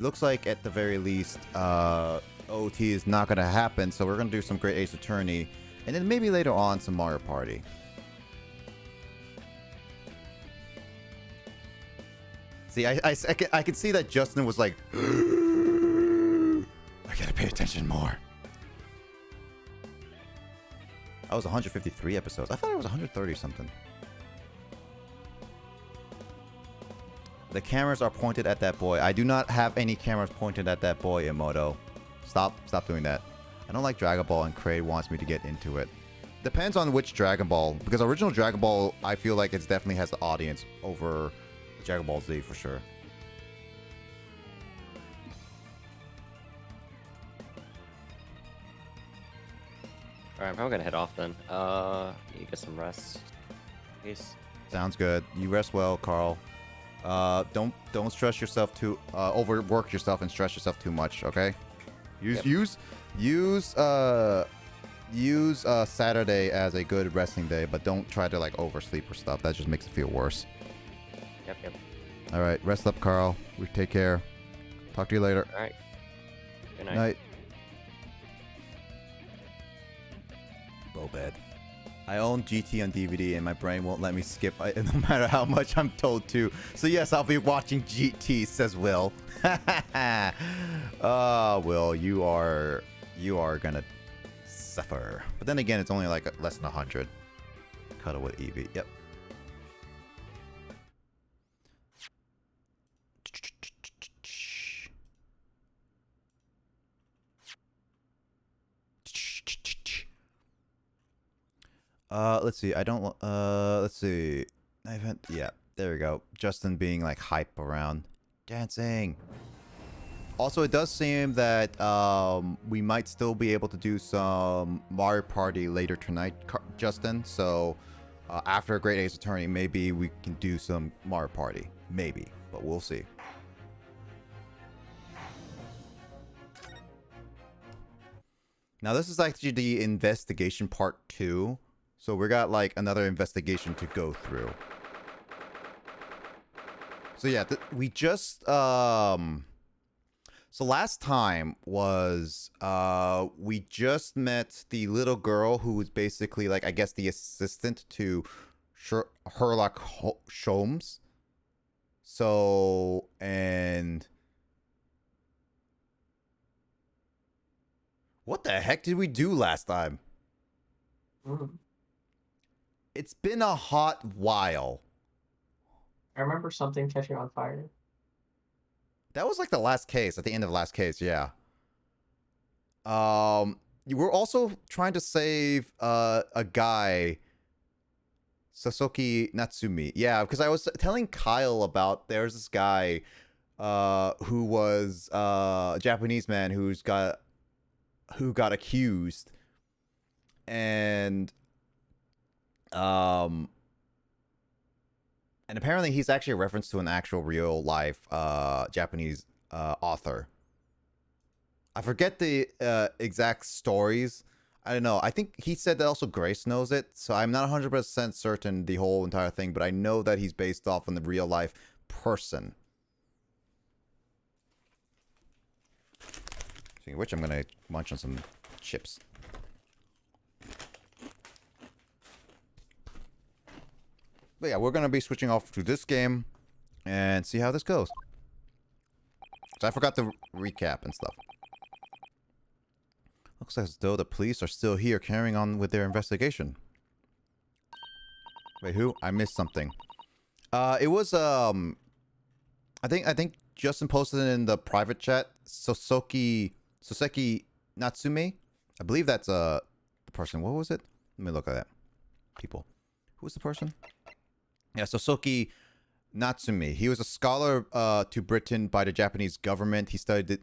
looks like at the very least, OT is not gonna happen. So we're gonna do some Great Ace Attorney, and then maybe later on some Mario Party. See, I can see that Justin was like, I gotta pay attention more. I was 153 episodes. I thought it was 130 something. The cameras are pointed at that boy. I do not have any cameras pointed at that boy, Emoto. Stop doing that. I don't like Dragon Ball, and Craig wants me to get into it. Depends on which Dragon Ball, because original Dragon Ball, I feel like it definitely has the audience over Dragon Ball Z for sure. Alright, I'm probably gonna head off then. You get some rest. Peace. Sounds good. You rest well, Carl. Don't stress yourself too. Overwork yourself and stress yourself too much. Okay. Use Saturday as a good resting day, but don't try to like oversleep or stuff. That just makes it feel worse. Yep. All right, rest up, Carl. We take care. Talk to you later. All right. Good night. Night. Bed. I own GT on DVD and my brain won't let me skip it no matter how much I'm told to. So yes, I'll be watching GT, says Will. Will, you are gonna suffer. But then again, it's only like less than 100. Cuddle with Eevee. Yep. Let's see. I don't. Let's see. I haven't. Yeah, there we go. Justin being like hype around dancing. Also, it does seem that we might still be able to do some Mario Party later tonight, Justin. So after Great Ace Attorney, maybe we can do some Mario Party. Maybe, but we'll see. Now, this is actually the investigation part 2. So we got like another investigation to go through. So yeah, we just so last time was we just met the little girl who was basically like, I guess, the assistant to Sherlock Holmes. So, and what the heck did we do last time? It's been a hot while. I remember something catching on fire. That was like the last case, at the end of the last case, yeah. You were also trying to save a guy, Soseki Natsumi. Yeah, because I was telling Kyle about there's this guy who was a Japanese man who got accused, and apparently he's actually a reference to an actual real life Japanese author. I forget the exact stories. I don't know. I think he said that also Grace knows it, so I'm not 100% certain the whole entire thing, but I know that he's based off on the real life person. Speaking of which, I'm gonna munch on some chips. But yeah, we're going to be switching off to this game and see how this goes. So I forgot to recap and stuff. Looks as though the police are still here carrying on with their investigation. Wait, who? I missed something. It was, I think Justin posted it in the private chat. Soseki Natsume. I believe that's the person. What was it? Let me look at that. People. Who was the person? Yeah, Soseki Natsume. He was a scholar to Britain by the Japanese government. He studied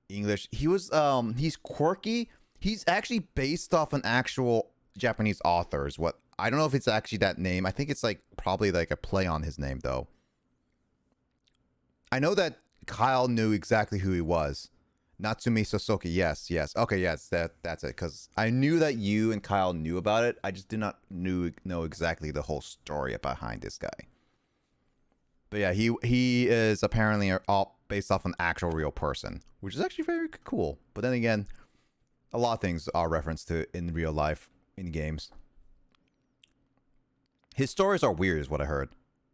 English. He was he's quirky. He's actually based off an actual Japanese author. Is what, I don't know if it's actually that name. I think it's like probably like a play on his name though. I know that Kyle knew exactly who he was. Natsume Soseki. Yes. Okay, yes, that's it. Because I knew that you and Kyle knew about it. I just did not know exactly the whole story behind this guy. But yeah, he is apparently all based off an actual real person, which is actually very cool. But then again, a lot of things are referenced to in real life in games. His stories are weird, is what I heard.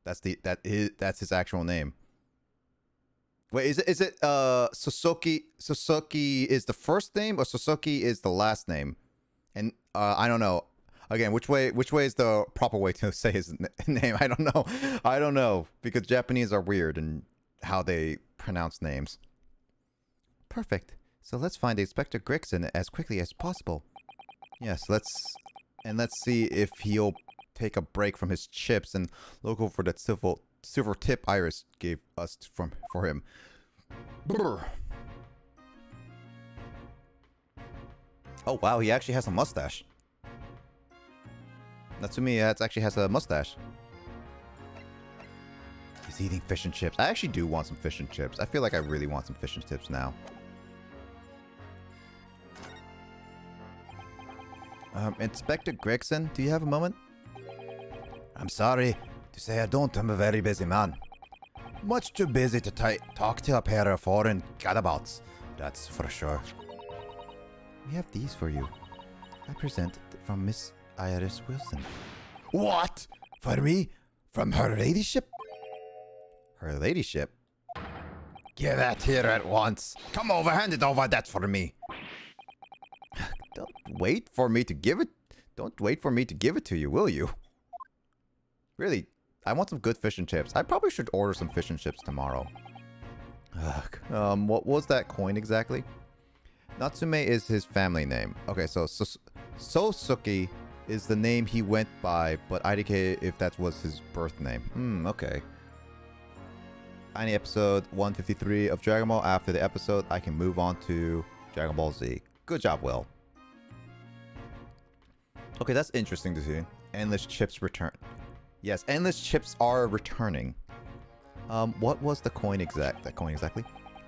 That's his actual name. Wait, is it Soseki? Soseki is the first name, or Soseki is the last name? And I don't know. Again, which way is the proper way to say his name? I don't know because Japanese are weird in how they pronounce names. Perfect. So let's find Inspector Gregson as quickly as possible. Yes, let's see if he'll take a break from his chips and look over that silver tip Iris gave us for him. Brr. Oh wow, he actually has a mustache. Natsumi actually has a mustache. He's eating fish and chips. I actually do want some fish and chips. I feel like I really want some fish and chips now. Inspector Gregson, do you have a moment? I'm sorry to say I don't. I'm a very busy man. Much too busy to talk to a pair of foreign gadabouts. That's for sure. We have these for you. I present from Miss Iris Wilson. What? For me? From her ladyship? Her ladyship? Give that here at once. Come over, hand it over. That's for me. Don't wait for me to give it. Don't wait for me to give it to you, will you? Really, I want some good fish and chips. I probably should order some fish and chips tomorrow. Ugh. What was that coin exactly? Natsume is his family name. Okay, so Soseki is the name he went by, but IDK if that was his birth name. Okay. Any episode 153 of Dragon Ball. After the episode, I can move on to Dragon Ball Z. Good job, Will. Okay, that's interesting to see. Endless chips return. Yes, endless chips are returning. What was the coin exactly?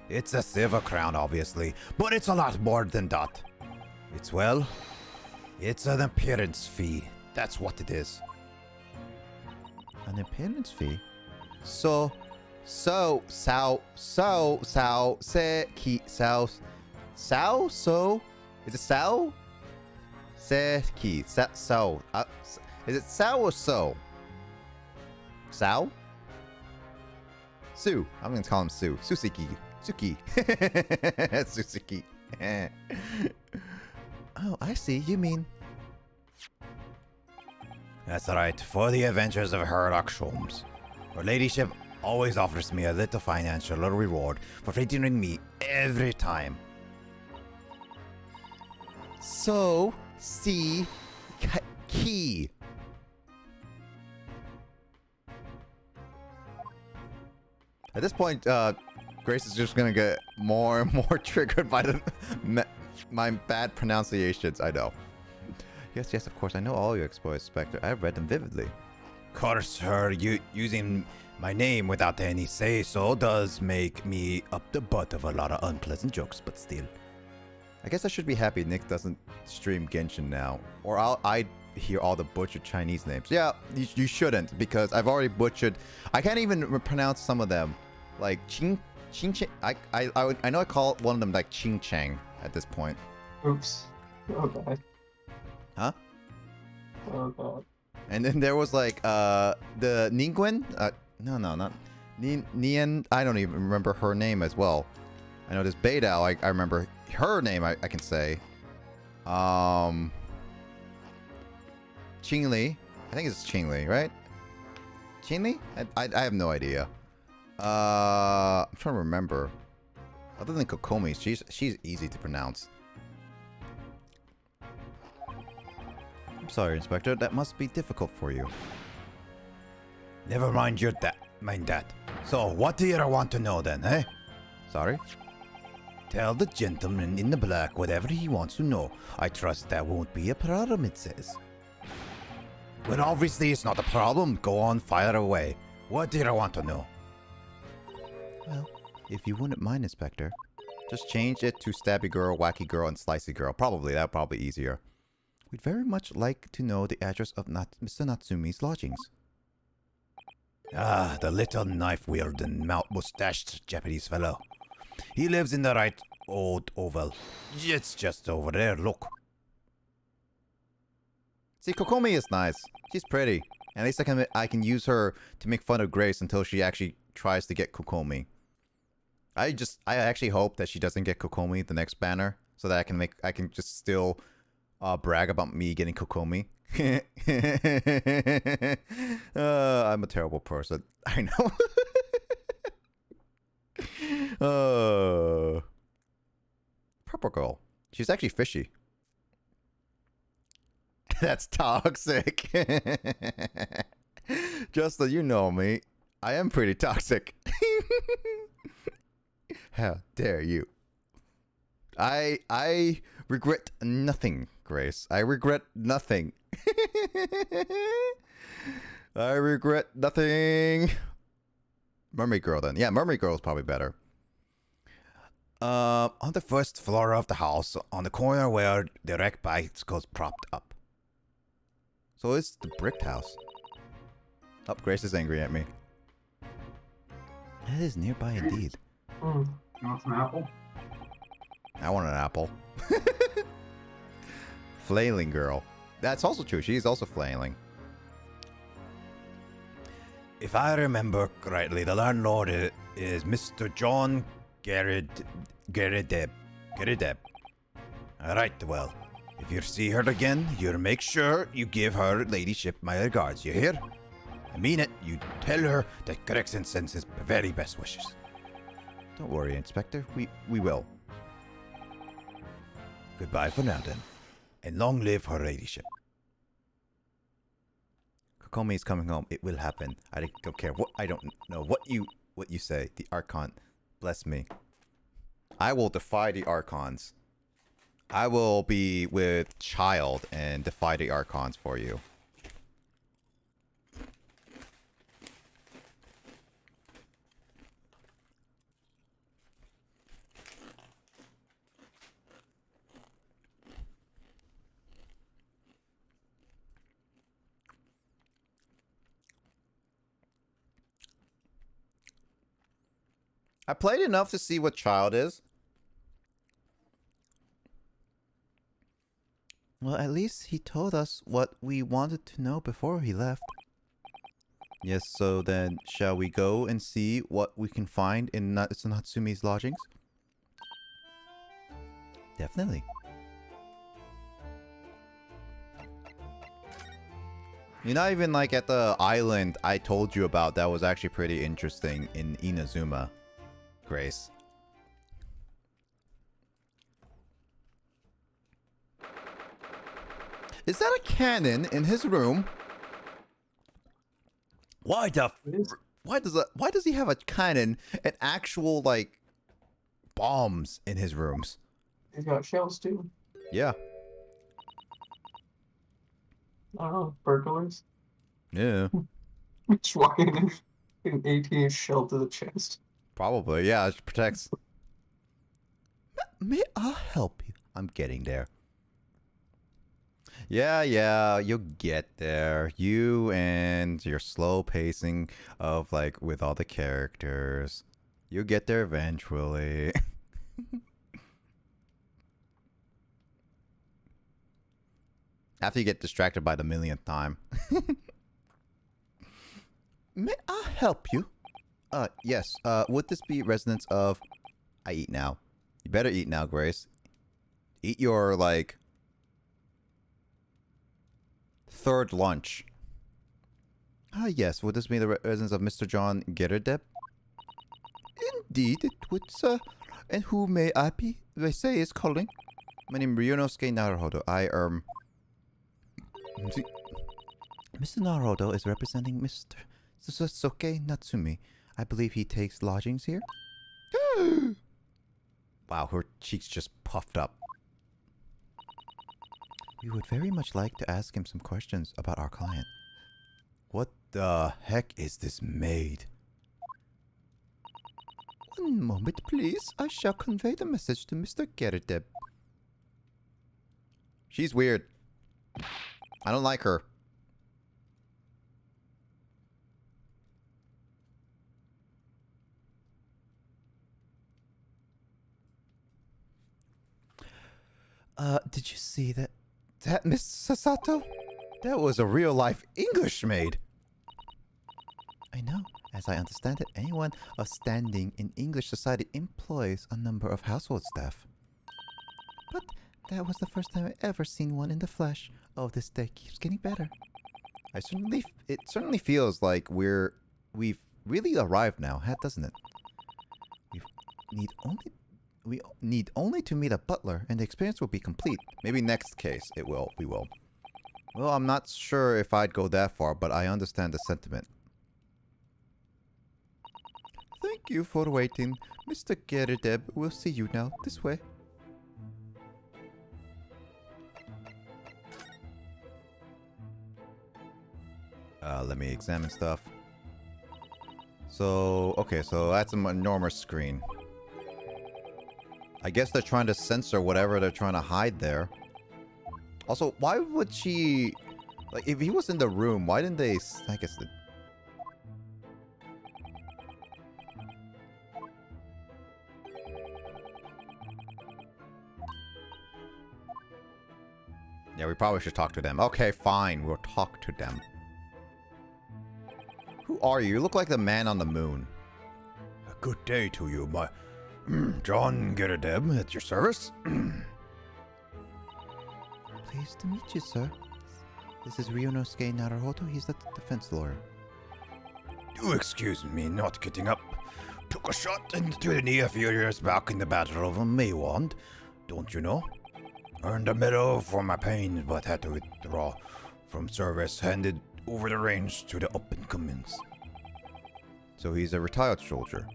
It's a silver crown, obviously, but it's a lot more than that. It's an appearance fee. That's what it is. An appearance fee? So, is it Sao? Seki, Sao. Is it Sao or So? Sao? Sue. I'm going to call him Sue. Suseki. Suki. Suseki. Oh, I see. You mean... That's right. For the adventures of Herlock Sholmes. Her ladyship always offers me a little financial reward for featuring me every time. So, see, key. At this point, Grace is just gonna get more and more triggered by my bad pronunciations. I know. Yes, of course. I know all your exploits, Spectre. I've read them vividly. Of course, her using my name without any say-so does make me up the butt of a lot of unpleasant jokes, but still. I guess I should be happy Nick doesn't stream Genshin now. Or I hear all the butchered Chinese names. Yeah, you shouldn't, because I've already butchered... I can't even pronounce some of them. Like, Ching Chang. I know I call one of them, like, Ching Chang at this point. Oops. Oh god. Huh? Oh god. And then there was, like, the Ningguan? No, not... Nian... I don't even remember her name as well. I know this Beidao, I remember her name, I can say. Qingli. I think it's Qingli, right? Qingli? I have no idea. I'm trying to remember. Other than Kokomi, she's easy to pronounce. I'm sorry, Inspector. That must be difficult for you. Never mind that. So, what do you want to know then, eh? Sorry? Tell the gentleman in the black whatever he wants to know. I trust that won't be a problem, it says. Well, obviously it's not a problem. Go on, fire away. What do you want to know? Well, if you wouldn't mind, Inspector, just change it to Stabby Girl, Wacky Girl, and Slicey Girl. That'd probably easier. We'd very much like to know the address of Mr. Natsumi's lodgings. Ah, the little knife-wielding, mustached Japanese fellow. He lives in the right old oval. It's just over there, look. See, Kokomi is nice. She's pretty. At least I can use her to make fun of Grace until she actually tries to get Kokomi. I actually hope that she doesn't get Kokomi the next banner, so that I can just still brag about me getting Kokomi. I'm a terrible person. I know. Purple girl. She's actually fishy. That's toxic. Justin, you know me. I am pretty toxic. How dare you? I regret nothing, Grace. I regret nothing. I regret nothing. Mermaid Girl then. Yeah, Mermaid Girl is probably better. On the first floor of the house, on the corner where the wreck bicycle's propped up. So it's the bricked house. Oh, Grace is angry at me. It is nearby indeed. You want some apple? I want an apple. Flailing girl. That's also true. She's also flailing. If I remember rightly, the landlord is Mr. John Gerideb. Alright, well, if you see her again, you make sure you give her ladyship my regards, you hear? I mean it. You tell her that Gregson sends his very best wishes. Don't worry, Inspector. We will. Goodbye for now, then. And long live her ladyship. Kokomi is coming home. It will happen. I don't care what. I don't know what you say. The Archon, bless me. I will defy the Archons. I will be with Child and defy the Archons for you. I played enough to see what Child is. Well, at least he told us what we wanted to know before he left. Yes, so then shall we go and see what we can find in Natsumi's lodgings? Definitely. You're not even like at the island I told you about that was actually pretty interesting in Inazuma, Grace. Is that a cannon in his room? Why does he have a cannon and actual like bombs in his rooms? He's got shells too. Yeah. I don't know, burglars. Yeah. Just walking in an 18 shell to the chest. Probably. Yeah, it protects. May I help you? I'm getting there. Yeah, you'll get there. You and your slow pacing of like with all the characters. You'll get there eventually. After you get distracted by the millionth time. May I help you? Yes. Would this be residence of... I eat now. You better eat now, Grace. Eat your, like... third lunch. Yes. Would this be the residence of Mr. John Gerideb? Indeed, it would, sir. And who may I be? They say is calling. My name is Ryunosuke Naruhodo. Mr. Naruhodo is representing Mr. Soseki Natsumi. I believe he takes lodgings here. Wow, her cheeks just puffed up. We would very much like to ask him some questions about our client. What the heck is this maid? One moment, please. I shall convey the message to Mr. Gerideb. She's weird. I don't like her. Did you see that? That Miss Sasato? That was a real-life English maid. I know. As I understand it, anyone of standing in English society employs a number of household staff. But that was the first time I've ever seen one in the flesh. Oh, this day keeps getting better. It certainly feels like we've really arrived now, doesn't it? We need only to meet a butler, and the experience will be complete. Maybe next case we will. Well, I'm not sure if I'd go that far, but I understand the sentiment. Thank you for waiting. Mr. Geredeb will see you now. This way. Let me examine stuff. So, okay, so that's an enormous screen. I guess they're trying to censor whatever they're trying to hide there. Also, why would she... Like, if he was in the room, why didn't they... I guess... Yeah, we probably should talk to them. Okay, fine. We'll talk to them. Who are you? You look like the man on the moon. A good day to you, my... John Geredeb, at your service. Pleased to meet you, sir. This is Ryunosuke Naruhodo. He's the defense lawyer. Do excuse me not getting up. Took a shot into the knee a few years back in the Battle of Maywand. Don't you know? Earned a medal for my pains, but had to withdraw from service, handed over the reins to the up-and-comings. So he's a retired soldier.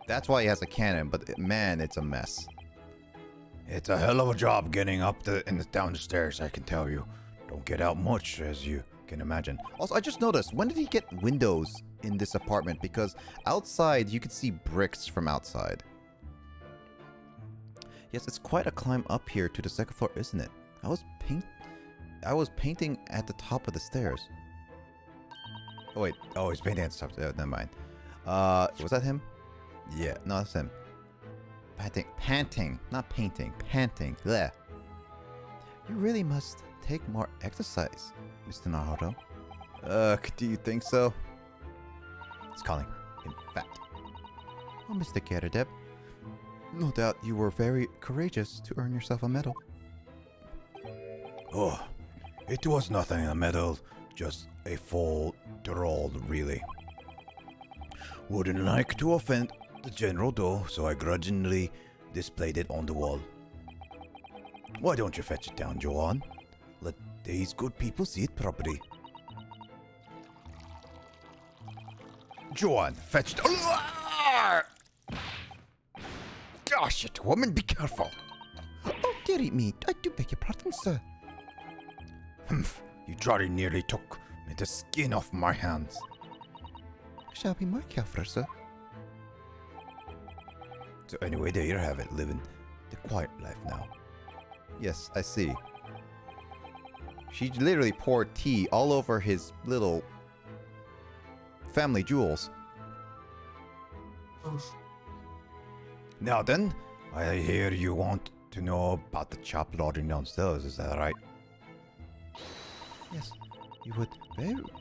That's why he has a cannon, but man, it's a mess. It's a hell of a job getting up and down the stairs, I can tell you. Don't get out much, as you can imagine. Also, I just noticed, when did he get windows in this apartment? Because outside, you could see bricks from outside. Yes, it's quite a climb up here to the second floor, isn't it? I was painting at the top of the stairs. Oh wait, oh, he's painting at the top. Never mind. Was that him? Yeah, no, that's him. Panting, not painting, panting. Bleh. You really must take more exercise, Mr. Naruto. Do you think so? It's calling him fat. Oh, Mr. Geredeb. No doubt you were very courageous to earn yourself a medal. Oh, it was nothing a medal, just a full troll, really. Wouldn't like to offend the general though, so I grudgingly displayed it on the wall. Why don't you fetch it down, Joanne? Let these good people see it properly. Joanne, fetch it. Gosh, it, woman, be careful. Oh, dearie me, I do beg your pardon, sir. Humph, you jolly nearly took the skin off my hands. I shall be more careful, sir. So anyway, there you have it, living the quiet life now. Yes, I see. She literally poured tea all over his little family jewels. Now then, I hear you want to know about the chap lodging downstairs, is that right? Yes, you would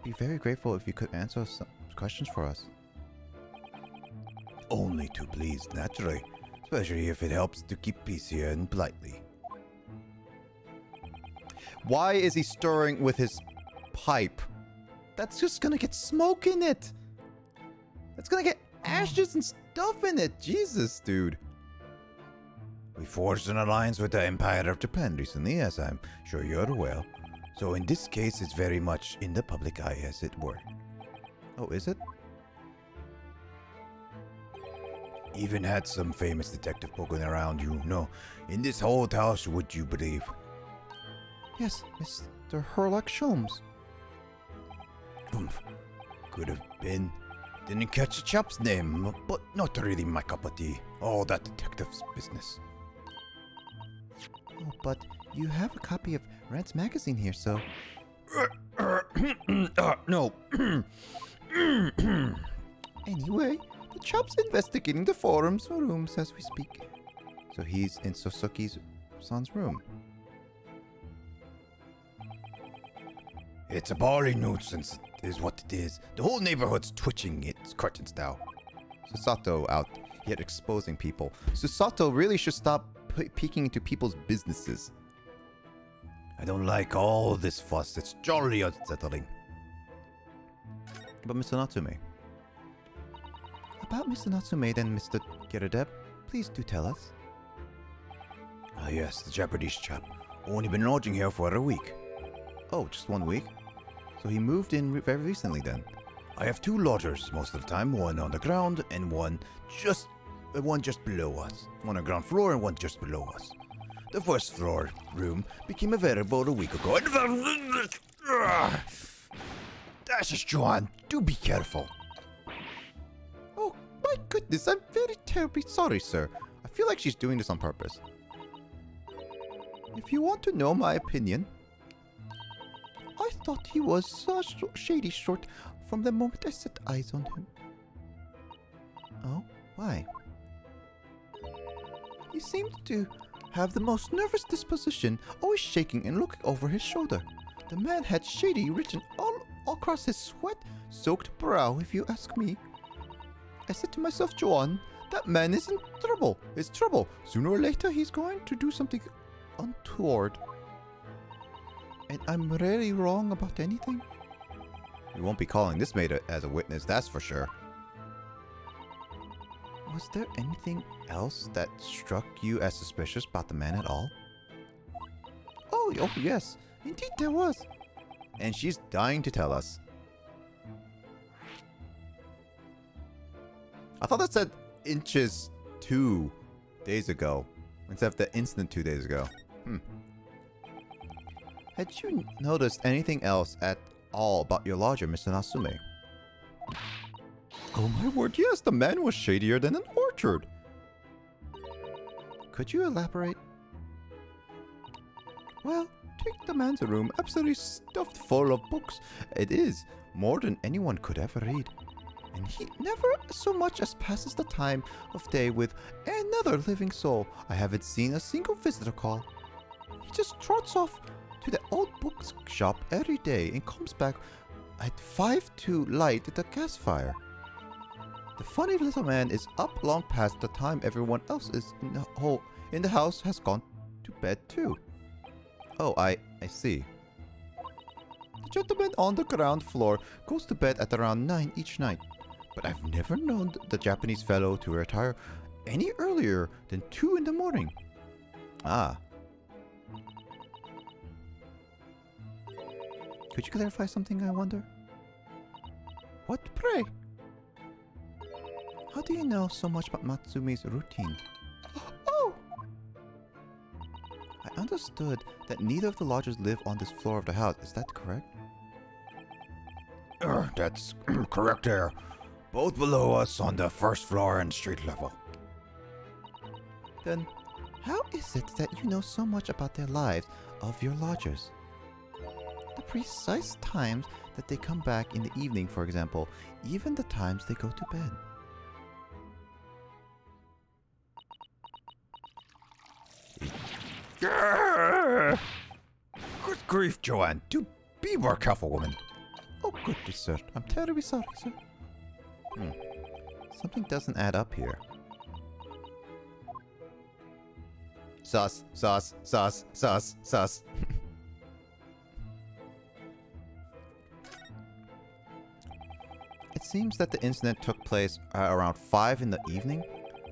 be very grateful if you could answer some questions for us. Only to please, naturally. Especially if it helps to keep peace here and politely. Why is he stirring with his pipe? That's just gonna get smoke in it. That's gonna get ashes and stuff in it. Jesus, dude. We forged an alliance with the Empire of Japan recently, as I'm sure you're aware. So in this case, it's very much in the public eye, as it were. Oh, is it? Even had some famous detective poking around, you know. In this whole house, would you believe? Yes, Mr. Herlock Sholmes. Oomph. Could have been. Didn't catch the chap's name, but not really my cup of tea. All that detective's business. Oh, but you have a copy of Rant's magazine here, so... No. Anyway, the chap's investigating the forums rooms as we speak. So he's in Soseki's son's room. It's a bally nuisance, is what it is. The whole neighborhood's twitching its curtains now. Susato out yet exposing people. Susato really should stop peeking into people's businesses. I don't like all this fuss. It's jolly unsettling. But Mr. Natsume. About Mr. Natsume then, Mr. Geradeb, please do tell us. Ah yes, the Japanese chap. Only been lodging here for a week. Oh, just 1 week? So he moved in very recently then? I have 2 lodgers most of the time, one on the ground and one just below us. One on the ground floor and one just below us. The first floor room became available a week ago. That's just Joanne. Do be careful. Oh, my goodness, I'm very terribly sorry, sir. I feel like she's doing this on purpose. If you want to know my opinion, I thought he was so shady short from the moment I set eyes on him. Oh, why? He seemed to have the most nervous disposition, always shaking and looking over his shoulder. The man had shady written all across his sweat-soaked brow, if you ask me. I said to myself, Joanne, that man is in trouble. It's trouble. Sooner or later, he's going to do something untoward. And I'm rarely wrong about anything. We won't be calling this maid as a witness, that's for sure. Was there anything else that struck you as suspicious about the man at all? Oh, yes. Indeed there was. And she's dying to tell us. I thought that said inches 2 days ago, instead of the incident 2 days ago. Had you noticed anything else at all about your lodger, Mr. Natsume? Oh my word, yes, the man was shadier than an orchard. Could you elaborate? Well, take the man's room, absolutely stuffed full of books. It is more than anyone could ever read. And he never so much as passes the time of day with another living soul. I haven't seen a single visitor call. He just trots off to the old bookshop every day and comes back at 5 to light the gas fire. The funny little man is up long past the time everyone else is in the house has gone to bed too. Oh, I see. The gentleman on the ground floor goes to bed at around 9 each night. But I've never known the Japanese fellow to retire any earlier than 2 in the morning. Ah. Could you clarify something, I wonder? What, pray? How do you know so much about Matsumi's routine? Oh! I understood that neither of the lodgers live on this floor of the house. Is that correct? That's correct there. Both below us on the first floor and street level. Then, how is it that you know so much about their lives of your lodgers? The precise times that they come back in the evening, for example, even the times they go to bed. Good grief, Joanne. Do be more careful, woman. Oh, goodness, sir. I'm terribly sorry, sir. Something doesn't add up here. Sus. It seems that the incident took place around 5 in the evening.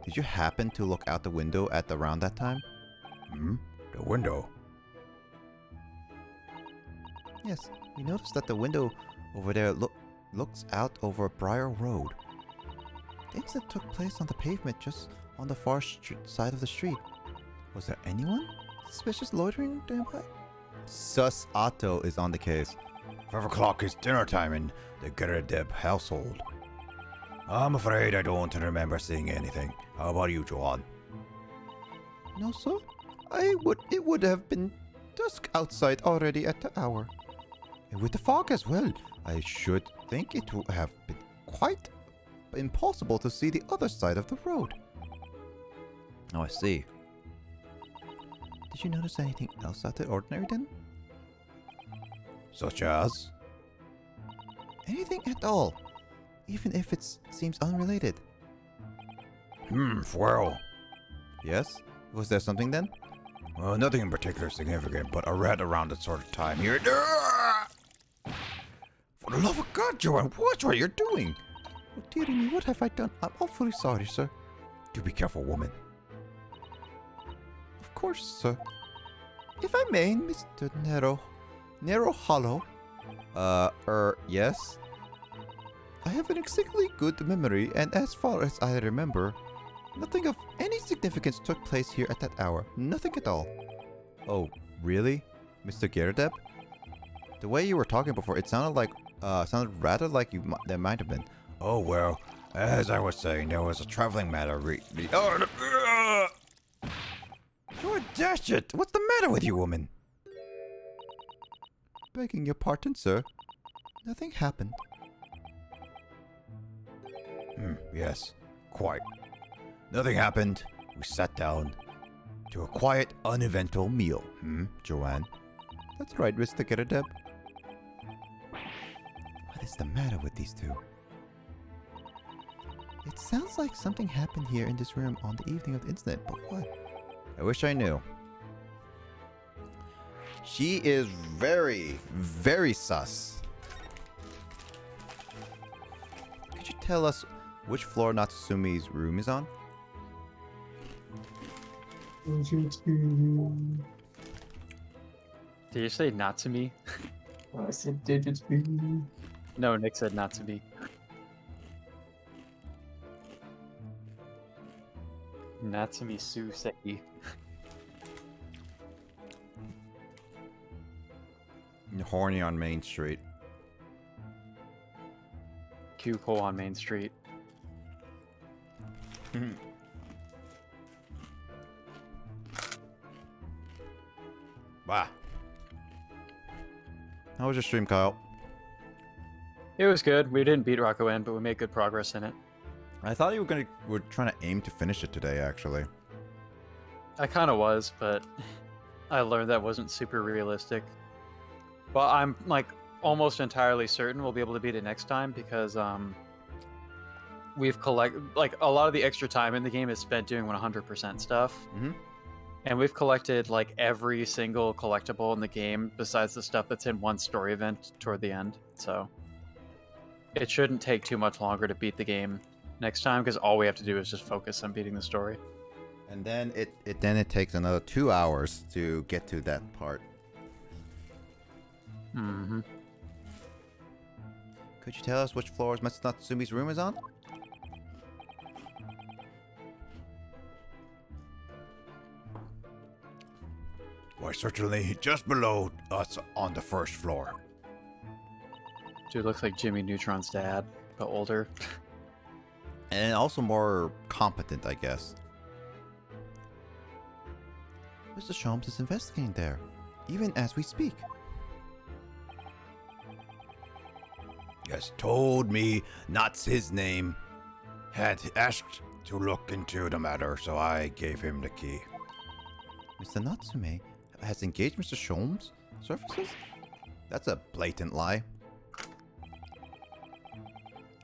Did you happen to look out the window at around that time? The window. Yes, we noticed that the window over there looks out over Briar Road. The incident took place on the pavement just on the far side of the street. Was there anyone suspicious loitering nearby? Sus Otto is on the case. 5 o'clock is dinner time in the Geradeb household. I'm afraid I don't remember seeing anything. How about you, Joanne? No, sir. It would have been dusk outside already at the hour. And with the fog as well, I should think it would have been quite impossible to see the other side of the road. Oh, I see. Did Did you notice anything else out of the ordinary then? Such as? Anything at all, even if it seems unrelated. Well, Yes? Was there something then? well, nothing in particular significant, but I read around that sort of time here. For the love of God, Joanne, watch what you're doing! Oh, dearie me, what have I done? I'm awfully sorry, sir. Do be careful, woman. Of course, sir. If I may, Mr. Nero Hollow. Yes? I have an exceedingly good memory, and as far as I remember, nothing of any significance took place here at that hour. Nothing at all. Oh, really? Mr. Gyaradev? The way you were talking before, it sounded rather like there might have been. Oh, well, as I was saying, there was a traveling matter You're dash it! What's the matter with you, woman? Begging your pardon, sir. Nothing happened. Yes, quite. Nothing happened. We sat down to a quiet, uneventful meal. Joanne? That's right, Mr. Gyaradev. What is the matter with these two? It sounds like something happened here in this room on the evening of the incident, but what? I wish I knew. She is very, very sus. Could you tell us which floor Natsumi's room is on? Did you say Natsumi? I said digits. Baby. No, Nick said Natsumi. Natsumi Soseki. Horny on Main Street. Q-Hole on Main Street. Wow. How was your stream, Kyle? It was good. We didn't beat Rocco in, but we made good progress in it. I thought you were trying to aim to finish it today, actually. I kind of was, but I learned that wasn't super realistic. But I'm like almost entirely certain we'll be able to beat it next time because we've collected like a lot of the extra time in the game is spent doing 100% stuff. Mhm. And we've collected like every single collectible in the game besides the stuff that's in one story event toward the end. So it shouldn't take too much longer to beat the game next time because all we have to do is just focus on beating the story. And then it takes another 2 hours to get to that part. Mm-hmm. Could you tell us which floors Mr. Natsumi's room is on? Why, certainly just below us on the first floor. Dude looks like Jimmy Neutron's dad, but older. And also more competent, I guess. Mr. Sholmes is investigating there, even as we speak. Yes, told me not his name. Had asked to look into the matter, so I gave him the key. Mr. Natsume has engaged Mr. Sholmes' services? That's a blatant lie.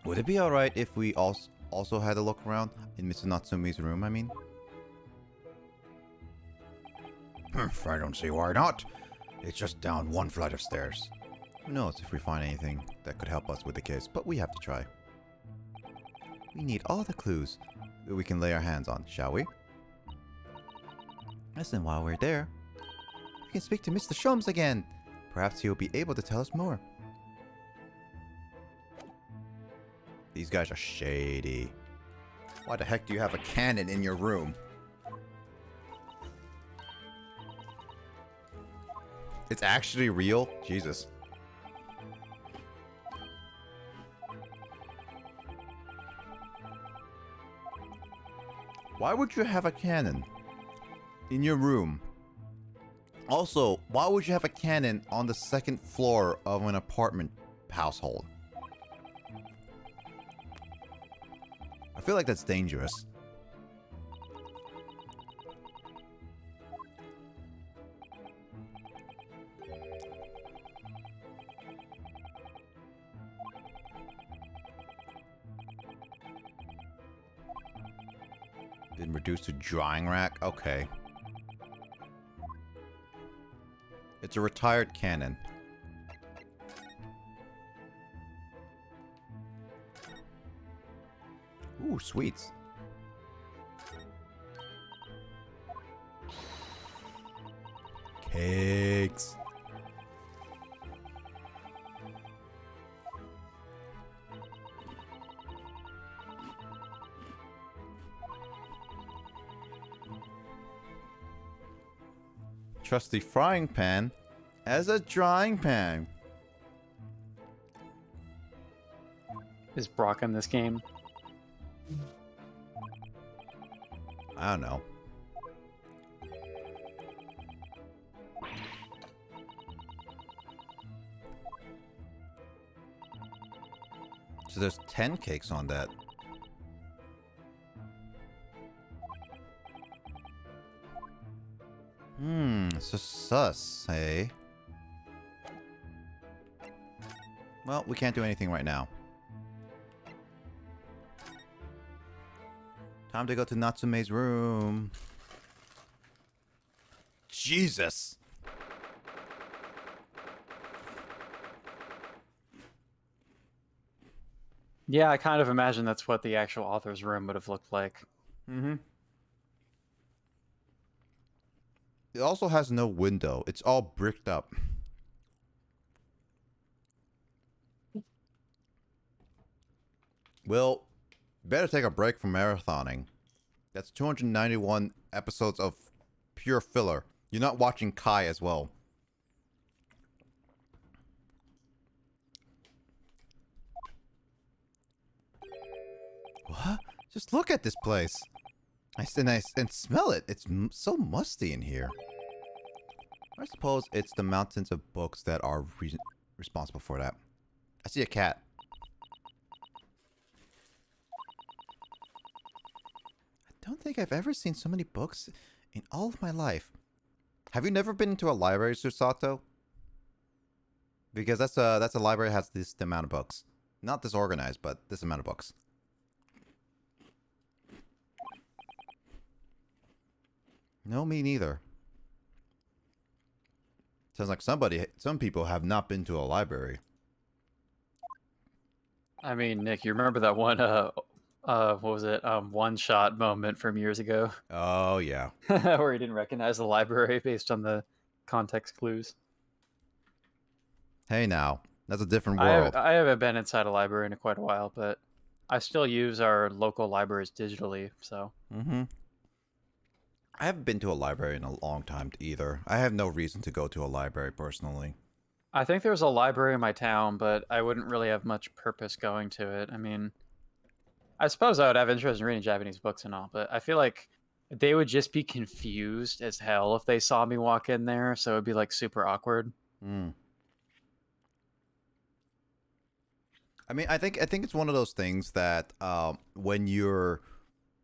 Would it be alright if we also had a look around in Mr. Natsume's room, I mean? I don't see why not. It's just down one flight of stairs. Who knows if we find anything that could help us with the case, but we have to try. We need all the clues that we can lay our hands on, shall we? Listen, while we're there, we can speak to Mr. Sholmes again. Perhaps he'll be able to tell us more. These guys are shady. Why the heck do you have a cannon in your room? It's actually real? Jesus. Why would you have a cannon in your room? Also, why would you have a cannon on the second floor of an apartment household? I feel like that's dangerous. Been reduced to drying rack. Okay. It's a retired cannon. Ooh, sweets. Cakes. Trusty frying pan as a drying pan. Is Brock in this game? I don't know. So there's 10 cakes on that. So sus, hey? Well, we can't do anything right now. Time to go to Natsume's room. Jesus! Yeah, I kind of imagine that's what the actual author's room would have looked like. Mm-hmm. It also has no window. It's all bricked up. Well, better take a break from marathoning. That's 291 episodes of pure filler. You're not watching Kai as well. What? Just look at this place. And smell it. It's so musty in here. I suppose it's the mountains of books that are responsible for that. I see a cat. I don't think I've ever seen so many books in all of my life. Have you never been into a library, Susato? Because that's a library that has this amount of books. Not disorganized, but this amount of books. No, me neither. Sounds like some people have not been to a library. I mean, Nick, you remember that one, what was it, one-shot moment from years ago? Oh, yeah. Where he didn't recognize the library based on the context clues. Hey now, that's a different world. I haven't been inside a library in quite a while, but I still use our local libraries digitally, so... Mm-hmm. I haven't been to a library in a long time either. I have no reason to go to a library personally. I think there's a library in my town, but I wouldn't really have much purpose going to it. I mean, I suppose I would have interest in reading Japanese books and all, but I feel like they would just be confused as hell if they saw me walk in there, so it'd be like super awkward. I mean, I think it's one of those things that when you're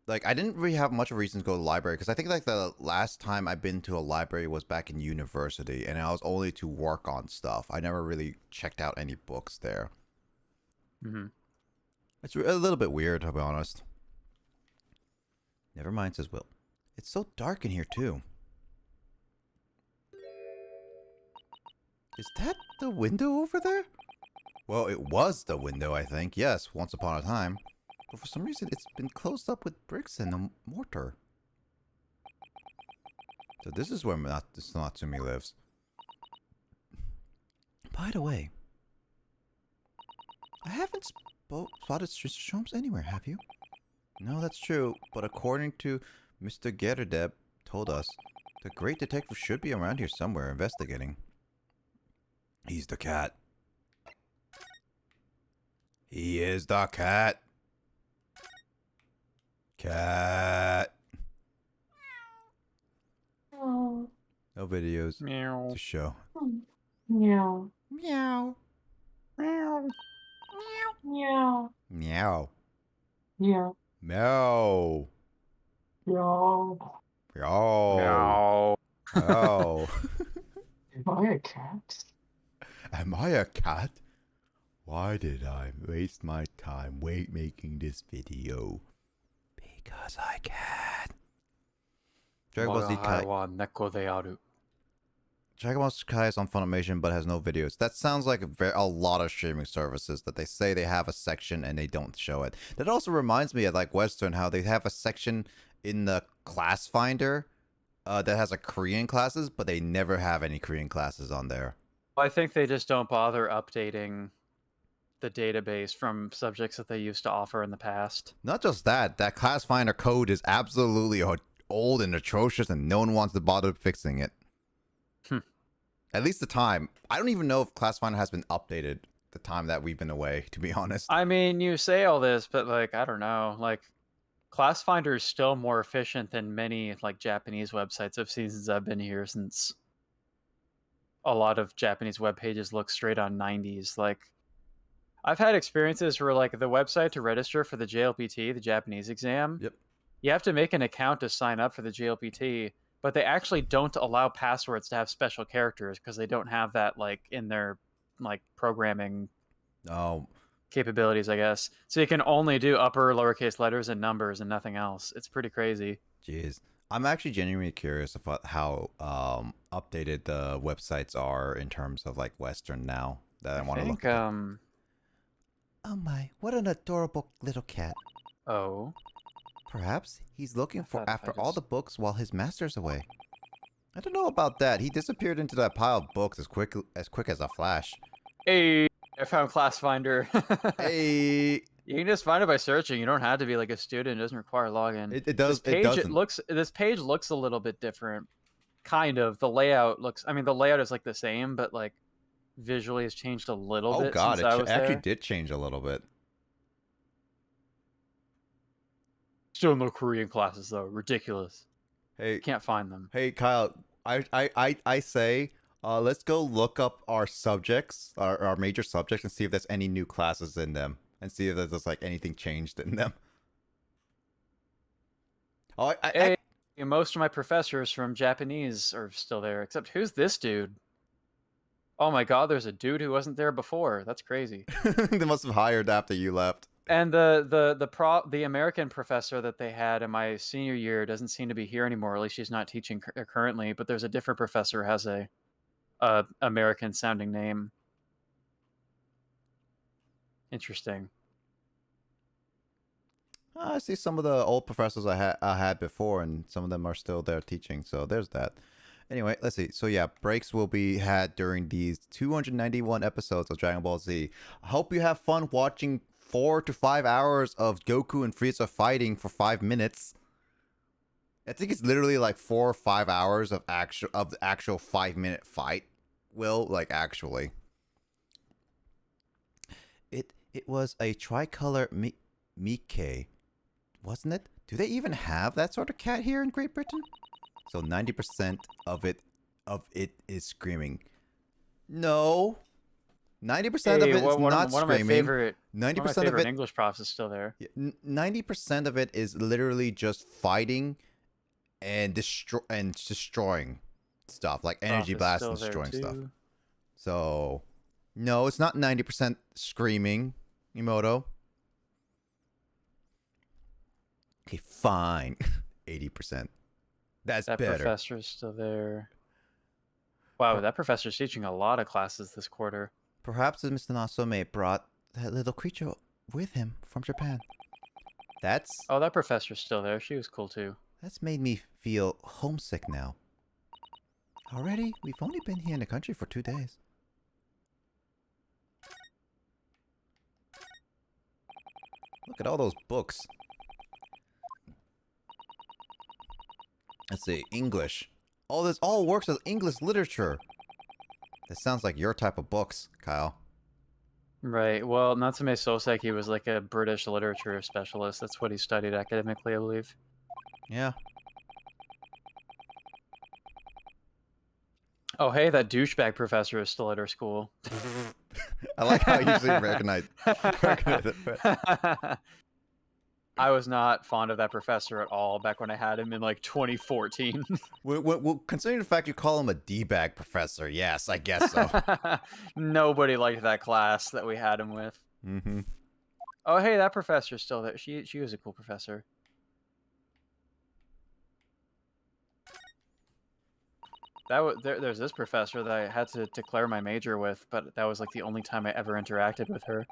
like, I didn't really have much of a reason to go to the library because I think like the last time I've been to a library was back in university, and I was only to work on stuff. I never really checked out any books there. Mm-hmm. It's a little bit weird, to be honest. Never mind, says Will. It's so dark in here too. Is that the window over there? Well, it was the window, I think. Yes, once upon a time. But for some reason, it's been closed up with bricks and a mortar. So this is where Natsumi lives. By the way, I haven't spotted Mr. Sholmes anywhere, have you? No, that's true. But according to Mr. Getterdeb told us, the great detective should be around here somewhere investigating. He's the cat. He is the cat. Cat. Oh, No videos Meow. to show. meow, Meow. Meow. meow, Meow. meow, Meow. meow. Meow. Meow. Meow. Am I a cat? Am I a cat? Why did I waste my time making this video? Because I can. Dragon Ball Z Kai. Wagahae wa neko de aru. Dragon Ball Z Kai is on Funimation but has no videos. That sounds like a lot of streaming services that they say they have a section and they don't show it. That also reminds me of like Western, how they have a section in the class finder that has a Korean classes, but they never have any Korean classes on there. I think they just don't bother updating the database from subjects that they used to offer in the past. Not just that, that class finder code is absolutely old and atrocious and no one wants to bother fixing it. At least the time. I don't even know if class finder has been updated the time that we've been away, to be honest. I mean, you say all this, but like, I don't know. Like, Class Finder is still more efficient than many like Japanese websites I've seen since I've been here, since a lot of Japanese web pages look straight on 90s. Like, I've had experiences where like the website to register for the JLPT, the Japanese exam, Yep. you have to make an account to sign up for the JLPT, but they actually don't allow passwords to have special characters because they don't have that like in their like programming Oh, capabilities, I guess. So you can only do upper lowercase letters and numbers and nothing else. It's pretty crazy. jeez. I'm actually genuinely curious about how updated the websites are in terms of like Western now that I want to look at. Oh my, what an adorable little cat. Oh. Perhaps he's looking for thought after I all just- the books while his master's away. I don't know about that. He disappeared into that pile of books as quick as a flash. Hey, I found Class Finder. Hey, You can just find it by searching. You don't have to be like a student. It doesn't require login. it does. This page, It doesn't. this page looks a little bit different. Kind of. The layout looks, I mean, the layout is like the same, but like visually has changed a little Oh bit god, since I was actually there. did change a little bit. Still no Korean classes though. Ridiculous. Hey, Can't find them. hey, Kyle. I say, let's go look up our subjects, our major subjects, and see if there's any new classes in them, and see if there's like anything changed in them. Oh, Hey, most of my professors from Japanese are still there, except who's this dude? Oh my god, there's a dude who wasn't there before. That's crazy. they must have hired after you left. And the American professor that they had in my senior year doesn't seem to be here anymore. At least she's not teaching currently. But there's a different professor who has a American sounding name. Interesting. I see some of the old professors I had before, and some of them are still there teaching. So there's that. Anyway, let's see. So yeah, breaks will be had during these 291 episodes of Dragon Ball Z. I hope you have fun watching 4 to 5 hours of Goku and Frieza fighting for 5 minutes. I think it's literally like 4 or 5 hours of the actual 5-minute fight. Will, like, actually. It was a tricolor Mickey, wasn't it? Do they even have that sort of cat here in Great Britain? So 90% of it is screaming. No. 90% of it is not one of my screaming. favorite 90% of it English profs is still there. 90% of it is literally just fighting and destroying stuff, like energy Prof is blast and still there, destroying stuff. too. So, no, it's not 90% screaming, Emoto. Okay, fine. 80%. That's That better. professor is still there. Wow, that professor's teaching a lot of classes this quarter. Perhaps Mr. Nasome brought that little creature with him from Japan. That's Oh, that professor's still there. She was cool too. That's made me feel homesick now. Already? We've only been here in the country for 2 days. Look at all those books. Let's see, English. All this all works as English literature. That sounds like your type of books, Kyle. Right. Well, Natsume Soseki was like a British literature specialist. That's what he studied academically, I believe. Yeah. Oh, hey, that douchebag professor is still at our school. I like how you usually recognize it. I was not fond of that professor at all back when I had him in like 2014. Well, considering the fact you call him a D-bag professor, yes, I guess so. Nobody liked that class that we had him with. Mm-hmm. Oh, hey, that professor's still there. She was a cool professor. there's this professor that I had to declare my major with, but that was like the only time I ever interacted with her.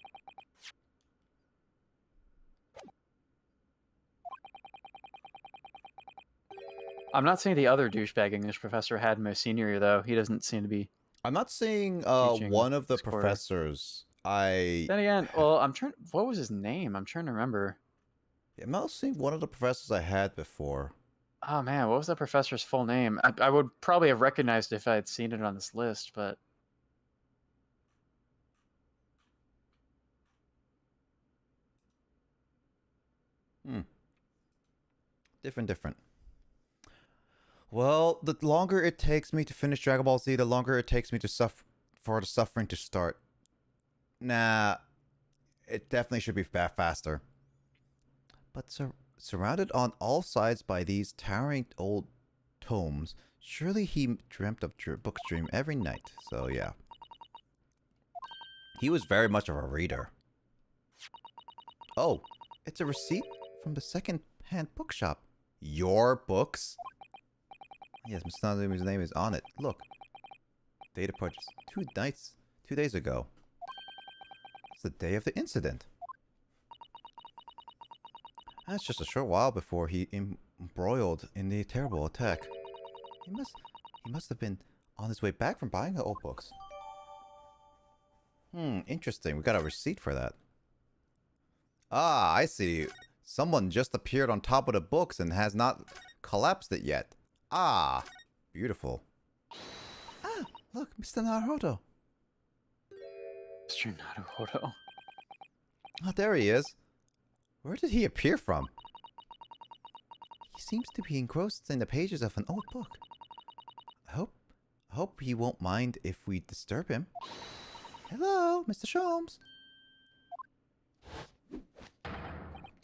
I'm not saying the other douchebag English professor I had in my senior year though. He doesn't seem to be I'm not saying teaching one of the this quarter. professors. I'm Then again, well, I'm trying. What was his name? I'm trying to remember. not saying one of the professors I had before. Oh man, what was that professor's full name? I would probably have recognized it if I had seen it on this list, but Different. Well, the longer it takes me to finish Dragon Ball Z, the longer it takes me to for the suffering to start. Nah, it definitely should be faster. But surrounded on all sides by these towering old tomes, surely he dreamt of Bookstream every night. So yeah. He was very much of a reader. Oh, it's a receipt from the second-hand bookshop. Your books? Yes, Mr. Nazumi's name is on it. Look. Data purchase 2 days ago. It's the day of the incident. That's just a short while before he embroiled in the terrible attack. He must have been on his way back from buying the old books. Interesting. We got a receipt for that. Ah, I see. Someone just appeared on top of the books and has not collapsed it yet. Ah, beautiful. Ah, look, Mr. Naruto. Mr. Naruto. Oh, there he is. Where did he appear from? He seems to be engrossed in the pages of an old book. I hope he won't mind if we disturb him. Hello, Mr. Sholmes.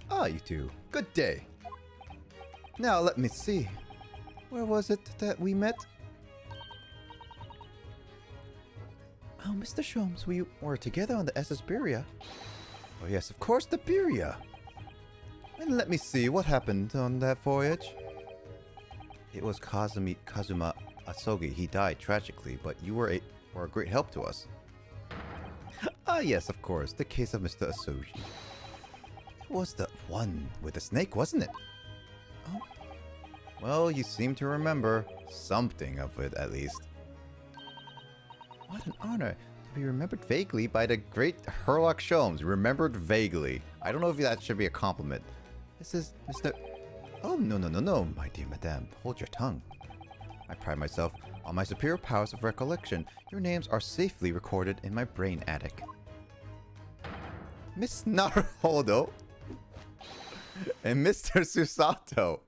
Ah, you two. Good day. Now let me see. Where was it that we met? Oh, Mr. Sholmes, we were together on the SS Beria. Oh yes, of course, the Beria. And let me see, what happened on that voyage? It was Kazuma Asogi. He died tragically, but you were a great help to us. Ah yes, of course, the case of Mr. Asogi. It was the one with the snake, wasn't it? Oh. Well, you seem to remember something of it, at least. What an honor to be remembered vaguely by the great Herlock Sholmes. Remembered vaguely. I don't know if that should be a compliment. This is Mr. Oh, no, my dear madame. Hold your tongue. I pride myself on my superior powers of recollection. Your names are safely recorded in my brain attic. Miss Naruhodo and Mr. Susato.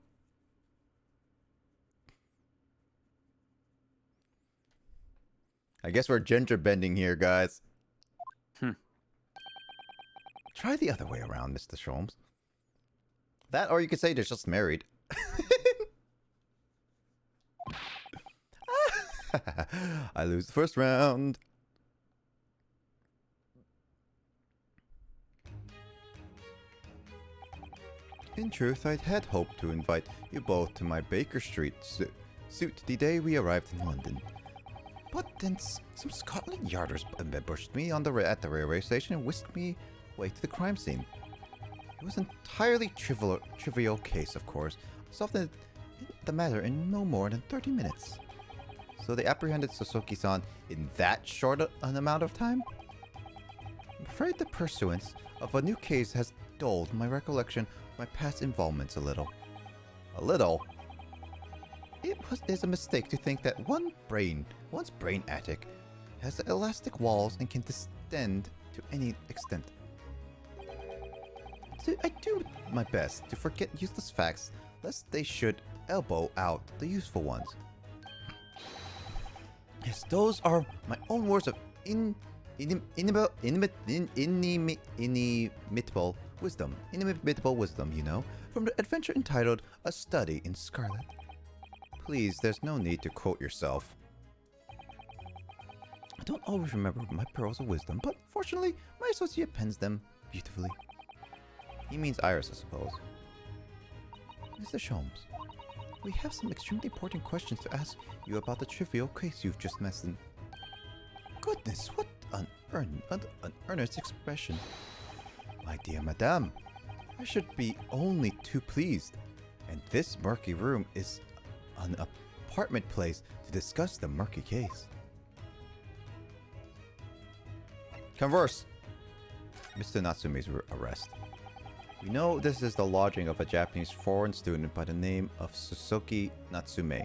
I guess we're gender bending here, guys. Try the other way around, Mr. Sholmes. That, or you could say they're just married. I lose the first round. In truth, I had hoped to invite you both to my Baker Street suit the day we arrived in London. But then some Scotland Yarders ambushed me at the railway station and whisked me away to the crime scene. It was an entirely trivial case, of course. I solved the matter in no more than 30 minutes. So they apprehended Soseki-san in that short an amount of time? I'm afraid the pursuance of a new case has dulled my recollection of my past involvements a little. A little? It's a mistake to think that one's brain attic has elastic walls and can distend to any extent. I do my best to forget useless facts, lest they should elbow out the useful ones. Yes, those are my own words of inimitable wisdom. Inimitable wisdom, you know, from the adventure entitled A Study in Scarlet. Please, there's no need to quote yourself. I don't always remember my pearls of wisdom, but fortunately, my associate pens them beautifully. He means Iris, I suppose. Mr. Sholmes, We have some extremely important questions to ask you about the trivial case you've just mentioned. Goodness, what an earnest expression. My dear madame, I should be only too pleased. And this murky room is an apartment place to discuss the murky case. Converse. Mr. Natsume's arrest. We know this is the lodging of a Japanese foreign student by the name of Soseki Natsume.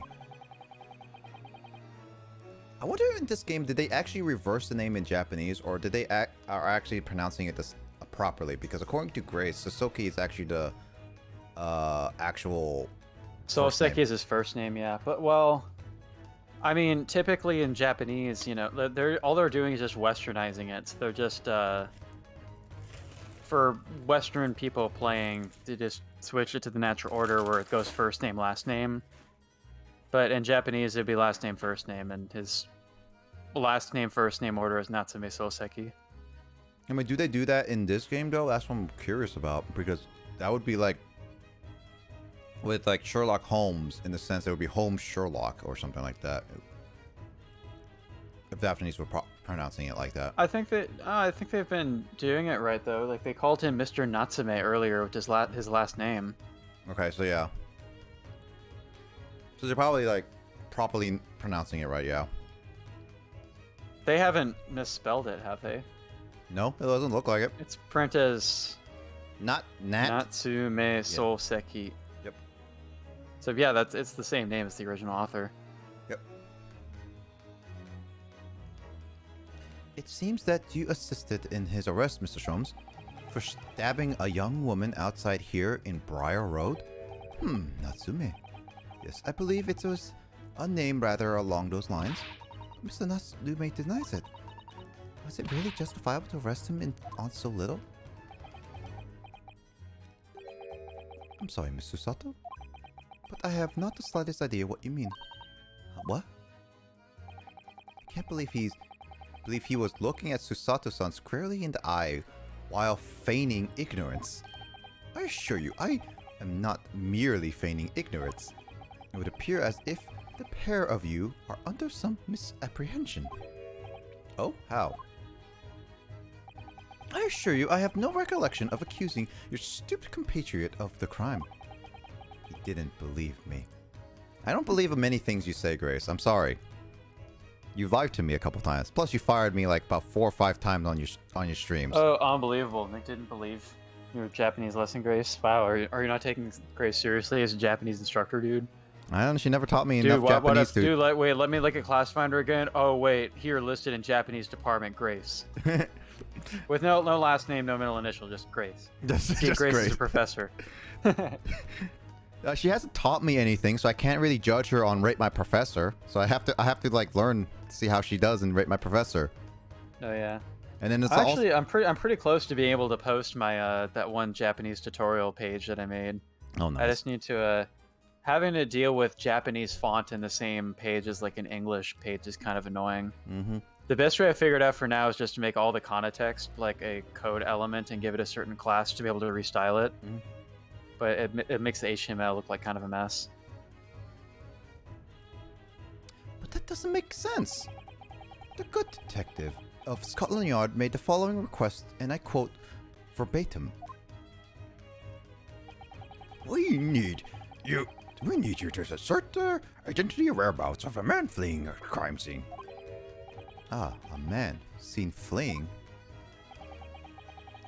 I wonder in this game, did they actually reverse the name in Japanese, or did they are actually pronouncing it this, properly? Because according to Grace, Soseki is actually the actual. Soseki is his first name, yeah. But well, I mean, typically in Japanese, you know, all they're doing is just westernizing it. So they're just for Western people playing, they just switch it to the natural order where it goes first name, last name. But in Japanese, it'd be last name, first name, and his last name, first name order is Natsume Soseki. I mean, do they do that in this game though? That's what I'm curious about, because that would be like with like Sherlock Holmes, in the sense it would be Holmes Sherlock or something like that. If Japanese were pronouncing it like that. I think they've been doing it right though. Like they called him Mr. Natsume earlier with his last name. Okay, so yeah. So they're probably like properly pronouncing it right, yeah. They haven't misspelled it, have they? No, it doesn't look like it. It's printed as Natsume Soseki. Yep. So yeah, it's the same name as the original author. Yep. It seems that you assisted in his arrest, Mr. Sholmes, for stabbing a young woman outside here in Briar Road. Natsume. Yes, I believe it was a name rather along those lines. Mr. Natsume denies it. Was it really justifiable to arrest him on so little? I'm sorry, Miss Susato, but I have not the slightest idea what you mean. What? I can't believe he was looking at Susato-san squarely in the eye while feigning ignorance. I assure you, I am not merely feigning ignorance. It would appear as if the pair of you are under some misapprehension. Oh, how? I assure you, I have no recollection of accusing your stupid compatriot of the crime. He didn't believe me. I don't believe in many things you say, Grace. I'm sorry. You've lied to me a couple times. Plus, you fired me like about 4 or 5 times on your streams. Oh, unbelievable! Nick didn't believe your Japanese lesson, Grace. Wow, are you not taking Grace seriously as a Japanese instructor, dude? I don't know. She never taught me enough Japanese. What if, dude? Wait, let me look at Class Finder again. Oh wait, here listed in Japanese department, Grace. With no last name, no middle initial, just Grace. just Grace is a professor. She hasn't taught me anything, so I can't really judge her on Rate My Professor. So I have to like learn, see how she does in Rate My Professor. Oh yeah. And then it's actually I'm pretty close to being able to post my that one Japanese tutorial page that I made. Oh nice. I just need to having to deal with Japanese font in the same page as like an English page is kind of annoying. Mm-hmm. The best way I figured out for now is just to make all the kana text like a code element and give it a certain class to be able to restyle it. Mm-hmm. But it makes the HTML look like kind of a mess. But that doesn't make sense. The good detective of Scotland Yard made the following request, and I quote verbatim. We need you to assert the identity and whereabouts of a man fleeing a crime scene. Ah, a man seen fleeing.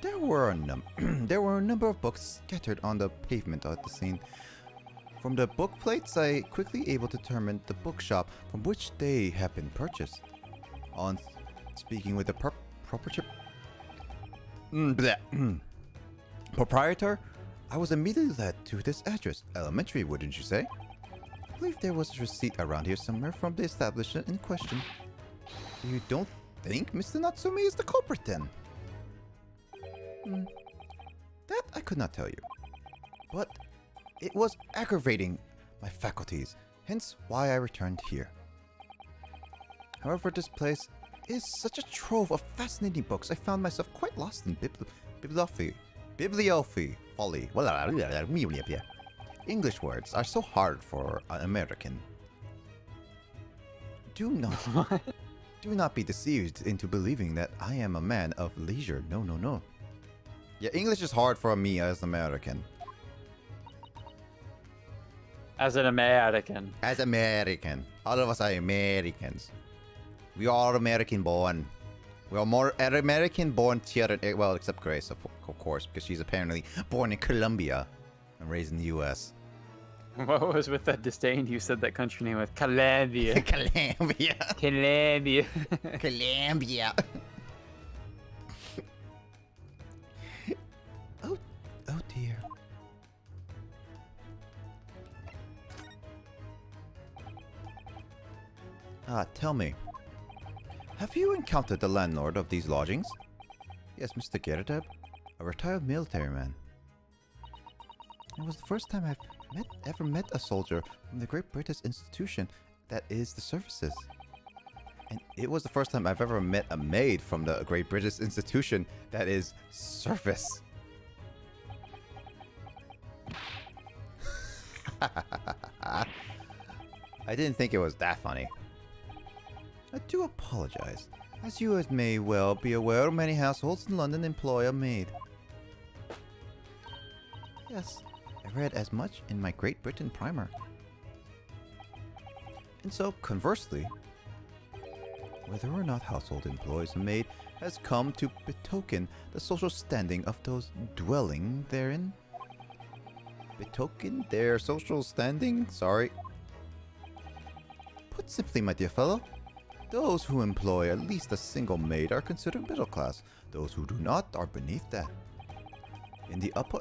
There were a number of books scattered on the pavement at the scene. From the book plates, I quickly able to determine the bookshop from which they have been purchased. On speaking with the proprietor, I was immediately led to this address. Elementary, wouldn't you say? I believe there was a receipt around here somewhere from the establishment in question. You don't think Mr. Natsume is the culprit then? That I could not tell you. But it was aggravating my faculties, hence why I returned here. However, this place is such a trove of fascinating books, I found myself quite lost in bibliophy folly. English words are so hard for an American. Do not be deceived into believing that I am a man of leisure. No, no, no. Yeah, English is hard for me as an American. As an American. As American. All of us are Americans. We are American born. We are more American born here, well, except Grace, of course, because she's apparently born in Colombia and raised in the U.S. What was with that disdain you said that country name with? Colombia. Colombia. Colombia. Colombia. Oh dear. Tell me, have you encountered the landlord of these lodgings? Yes, Mr. Geradeb, a retired military man. It was the first time I've ever met a soldier from the Great British institution that is the services. And it was the first time I've ever met a maid from the Great British institution that is service. I didn't think it was that funny. I do apologize. As you may well be aware, many households in London employ a maid. Yes, I read as much in my Great Britain primer. And so, conversely, whether or not household employs a maid has come to betoken the social standing of those dwelling therein. Betoken their social standing? Sorry. Put simply, my dear fellow, those who employ at least a single maid are considered middle class. Those who do not are beneath that. In the upper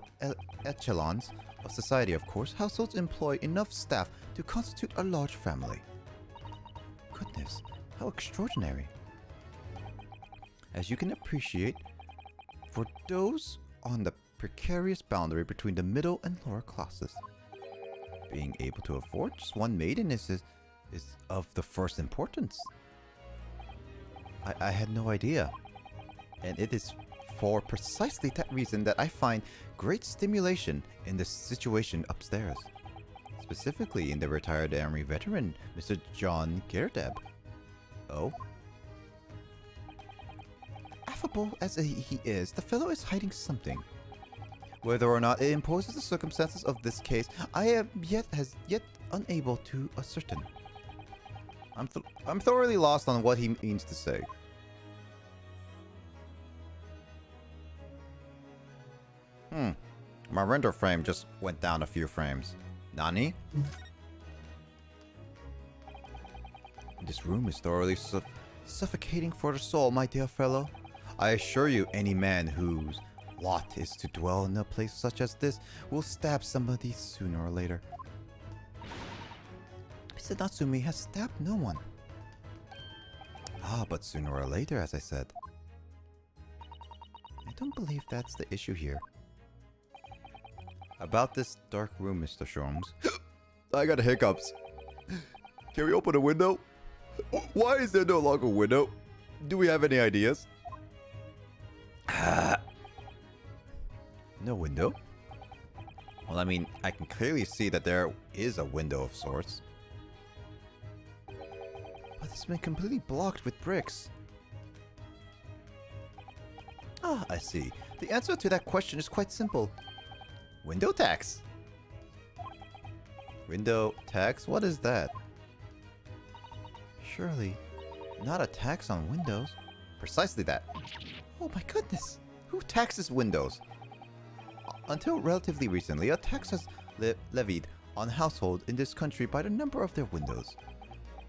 echelons of society, of course, households employ enough staff to constitute a large family. Goodness, how extraordinary. As you can appreciate, for those on the precarious boundary between the middle and lower classes, being able to afford just one maiden is of the first importance. I had no idea. And it is for precisely that reason that I find great stimulation in the situation upstairs. Specifically in the retired army veteran, Mr. John Geradeb. Oh? Affable as he is, the fellow is hiding something. Whether or not it imposes the circumstances of this case, I am yet unable to ascertain. I'm thoroughly lost on what he means to say. My render frame just went down a few frames. Nani? This room is thoroughly suffocating for the soul, my dear fellow. I assure you, any man whose lot is to dwell in a place such as this will stab somebody sooner or later. Mr. Natsumi has stabbed no one. But sooner or later, as I said. I don't believe that's the issue here. About this dark room, Mr. Sholmes. I got hiccups. Can we open a window? Why is there no longer a window? Do we have any ideas? No window? Well, I mean, I can clearly see that there is a window of sorts. But it's been completely blocked with bricks. I see. The answer to that question is quite simple. Window tax. Window tax? What is that? Surely, not a tax on windows. Precisely that. Oh my goodness. Who taxes windows? Until relatively recently, a tax has levied on households in this country by the number of their windows.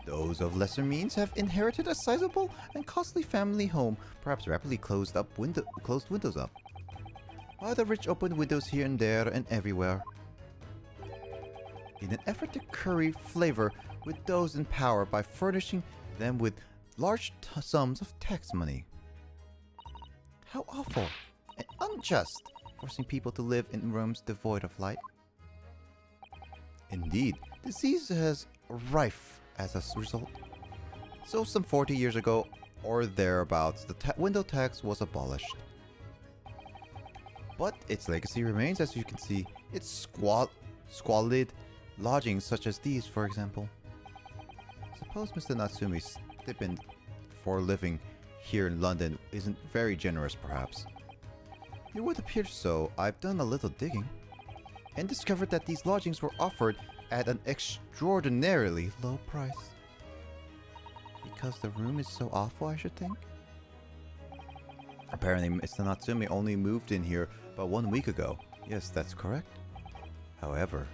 Those of lesser means have inherited a sizable and costly family home, perhaps rapidly closed windows up, while the rich opened windows here and there and everywhere, in an effort to curry favor with those in power by furnishing them with large sums of tax money. How awful and unjust, forcing people to live in rooms devoid of light. Indeed, disease is rife as a result. So some 40 years ago, or thereabouts, the window tax was abolished. But its legacy remains, as you can see. Its squalid lodgings such as these, for example. Suppose Mr. Natsumi's stipend for living here in London isn't very generous, perhaps. It would appear so. I've done a little digging and discovered that these lodgings were offered at an extraordinarily low price. Because the room is so awful, I should think? Apparently, Mr. Natsumi only moved in here about 1 week ago. Yes, that's correct. However,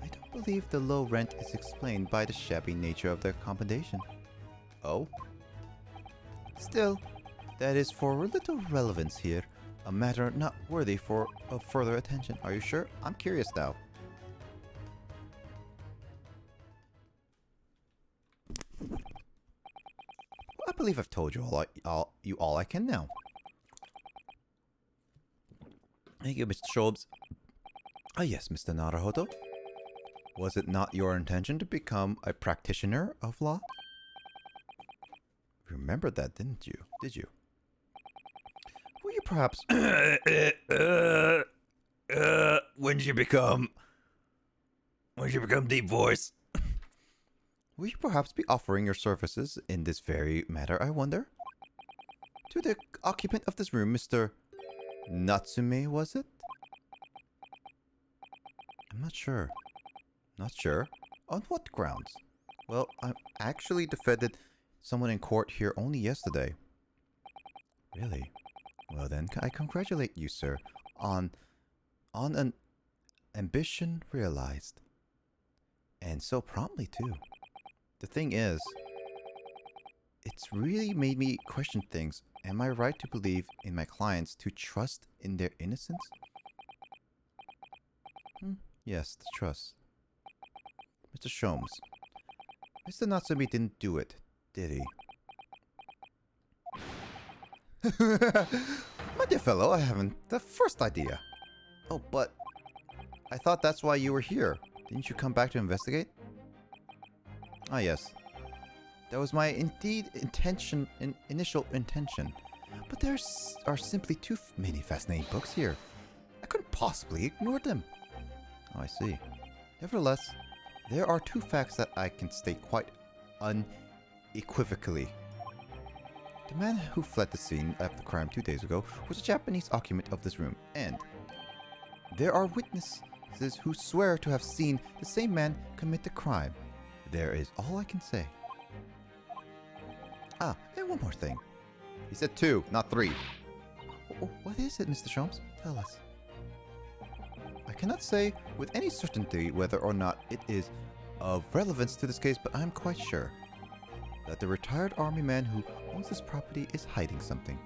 I don't believe the low rent is explained by the shabby nature of the accommodation. Oh? Still, that is for little relevance here. A matter not worthy of further attention. Are you sure? I'm curious now. I believe I've told you all I can now. Thank you, Mr. Shobes. Ah, yes, Mr. Naruhodo. Was it not your intention to become a practitioner of law? Remembered that, didn't you? Did you? Will you perhaps... When did you become deep voice? Will you perhaps be offering your services in this very matter, I wonder? To the occupant of this room, Mr. Natsume, was it? I'm not sure. Not sure? On what grounds? Well, I actually defended someone in court here only yesterday. Really? Well then, I congratulate you, sir, on an ambition realized. And so promptly, too. The thing is, it's really made me question things. Am I right to believe in my clients, to trust in their innocence? Yes, the trust. Mr. Sholmes, Mr. Natsumi didn't do it, did he? My dear fellow, I haven't the first idea. Oh, but I thought that's why you were here. Didn't you come back to investigate? Ah, yes. That was my initial intention. But there are simply too many fascinating books here. I couldn't possibly ignore them. Oh, I see. Nevertheless, there are two facts that I can state quite unequivocally. The man who fled the scene of the crime 2 days ago was a Japanese occupant of this room, and there are witnesses who swear to have seen the same man commit the crime. There is all I can say. Ah, and one more thing. He said 2, not 3. What is it, Mr. Sholmes? Tell us. I cannot say with any certainty whether or not it is of relevance to this case, but I am quite sure that the retired army man who owns this property is hiding something.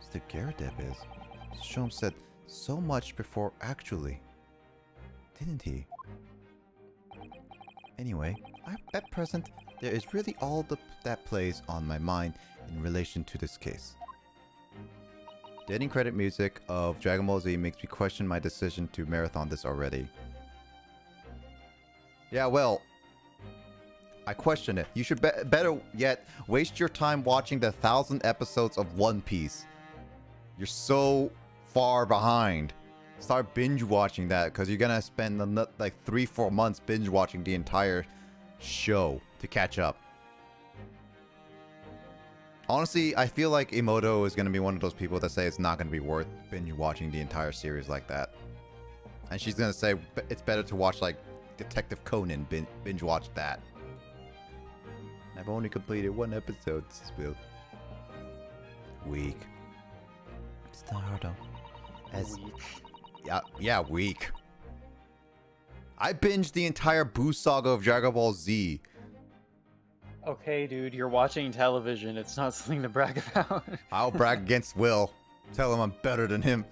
Mr. Garadeb is. Mr. Sholmes said so much before actually. Didn't he? Anyway, at present, there is really all that plays on my mind in relation to this case. The ending credit music of Dragon Ball Z makes me question my decision to marathon this already. Yeah, well, I question it. You should better yet waste your time watching the 1,000 episodes of One Piece. You're so far behind. Start binge watching that, because you're gonna spend like 3-4 months binge watching the entire show to catch up. Honestly, I feel like Emoto is gonna be one of those people that say it's not gonna be worth binge watching the entire series like that. And she's gonna say it's better to watch like Detective Conan, binge watch that. I've only completed 1 episode, Spill. Weak. It's not hard though. Yeah, weak. I binged the entire Boo saga of Dragon Ball Z. Okay, dude, you're watching television. It's not something to brag about. I'll brag against Will. Tell him I'm better than him.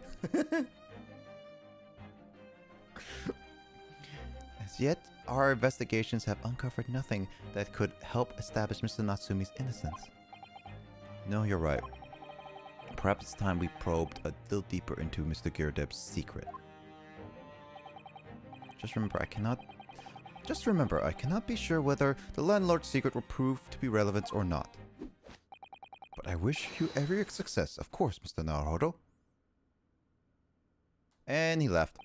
As yet, our investigations have uncovered nothing that could help establish Mr. Natsumi's innocence. No, you're right. Perhaps it's time we probed a little deeper into Mr. Girdeb's secret. Just remember, I cannot be sure whether the landlord's secret will prove to be relevant or not. But I wish you every success, of course, Mr. Naruhodo. And he left.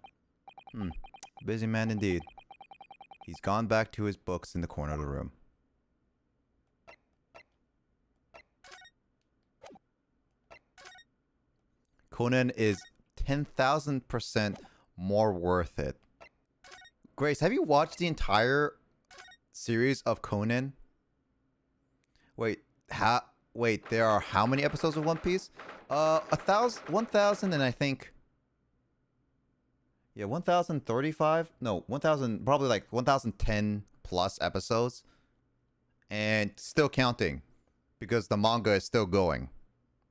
Busy man indeed. He's gone back to his books in the corner of the room. Conan is 10,000% more worth it. Grace, have you watched the entire series of Conan? Wait, wait, there are how many episodes of One Piece? 1,000 and I think... Yeah, 1,035? No, 1,000, probably like 1,010 plus episodes. And still counting. Because the manga is still going.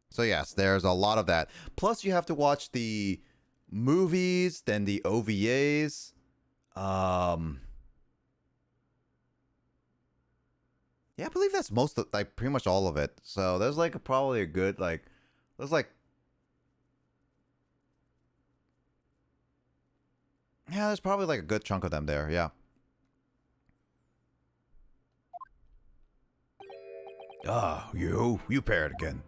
So yes, there's a lot of that. Plus you have to watch the movies, then the OVAs. Yeah, I believe that's most of, like, pretty much all of it. So there's like probably a good, like, there's like... Yeah, there's probably like a good chunk of them there, yeah. Ah, you paired again.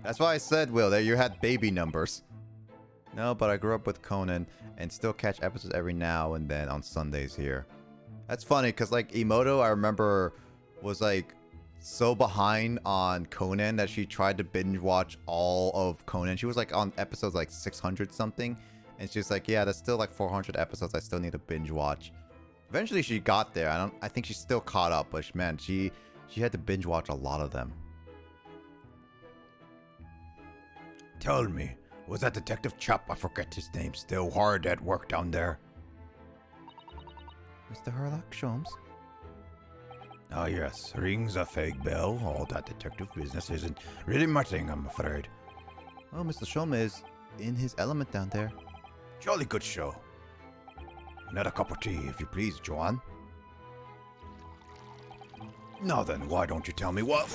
That's why I said, Will, that you had baby numbers. No, but I grew up with Conan and still catch episodes every now and then on Sundays here. That's funny, because like Emoto, I remember, was like so behind on Conan that she tried to binge watch all of Conan. She was like on episodes like 600 something. And she's like, yeah, that's still like 400 episodes I still need to binge watch. Eventually she got there. I think she's still caught up, but man, she had to binge watch a lot of them. Tell me, was that detective chap, I forget his name, still hard at work down there? Mr. Herlock Sholmes? Ah yes, rings a fake bell. All that detective business isn't really my thing, I'm afraid. Well, Mr. Sholmes is in his element down there. Jolly good show. Another cup of tea, if you please, Joanne. Now then, why don't you tell me what...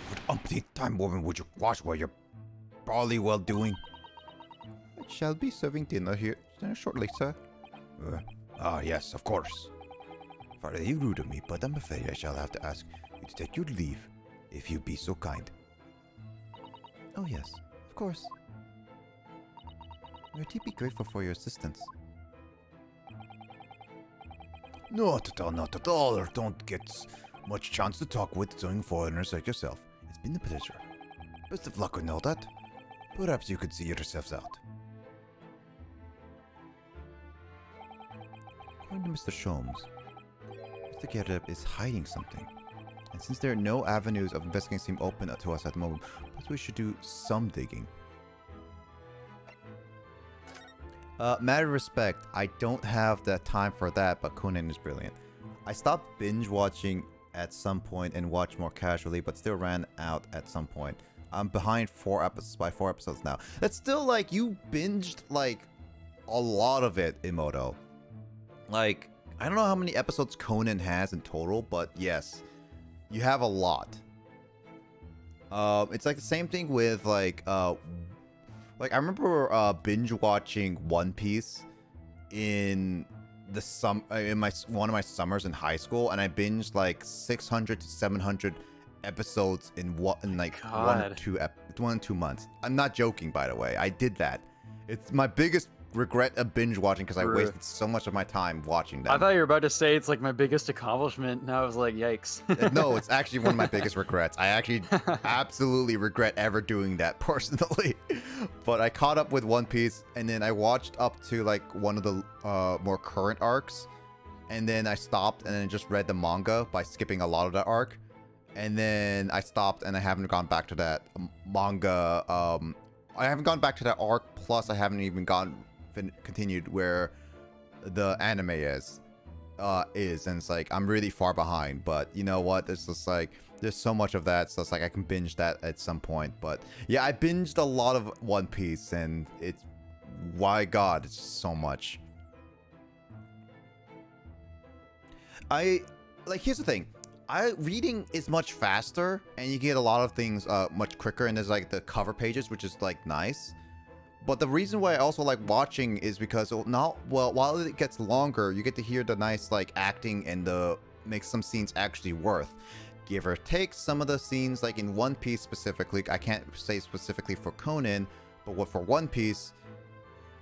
What umpteenth time, woman, would you watch while you're probably well doing? I shall be serving dinner here shortly, sir. Yes, of course. Very rude of me, but I'm afraid I shall have to ask you to take your leave, if you be so kind. Oh yes, of course. We're deeply grateful for your assistance. Not at all, not at all. Or don't get much chance to talk with young foreigners like yourself. It's been a pleasure. Best of luck with all that. Perhaps you could see yourselves out. According to Mr. Sholmes, Mr. Gereb is hiding something. And since there are no avenues of investigating seem open to us at the moment, perhaps we should do some digging. Matter of respect, I don't have the time for that, but Conan is brilliant. I stopped binge watching at some point and watched more casually, but still ran out at some point. I'm behind 4 episodes now. That's still like, you binged like a lot of it, Emoto. Like, I don't know how many episodes Conan has in total, but yes, you have a lot. It's like the same thing with like I remember binge watching One Piece in the one of my summers in high school, and I binged like 600 to 700 episodes in like God. 1 or 2 months. I'm not joking, by the way. I did that. It's my biggest regret of binge watching because I wasted so much of my time watching them. I thought you were about to say it's like my biggest accomplishment, and I was like, yikes. No, it's actually one of my biggest regrets. I actually absolutely regret ever doing that personally. But I caught up with One Piece, and then I watched up to like one of the more current arcs, and then I stopped and then just read the manga by skipping a lot of that arc, and then I stopped and I haven't gone back to that manga. I haven't gone back to that arc. Plus, I haven't even continued where the anime is, and it's like I'm really far behind. But you know what? It's just like there's so much of that, so it's like I can binge that at some point. But yeah, I binged a lot of One Piece, and it's, my God, it's so much. Here's the thing. Reading is much faster, and you get a lot of things much quicker, and there's like the cover pages, which is like nice. But the reason why I also like watching is because while it gets longer, you get to hear the nice like acting and make some scenes actually worth. Give or take, some of the scenes like in One Piece specifically, I can't say specifically for Conan, but what for One Piece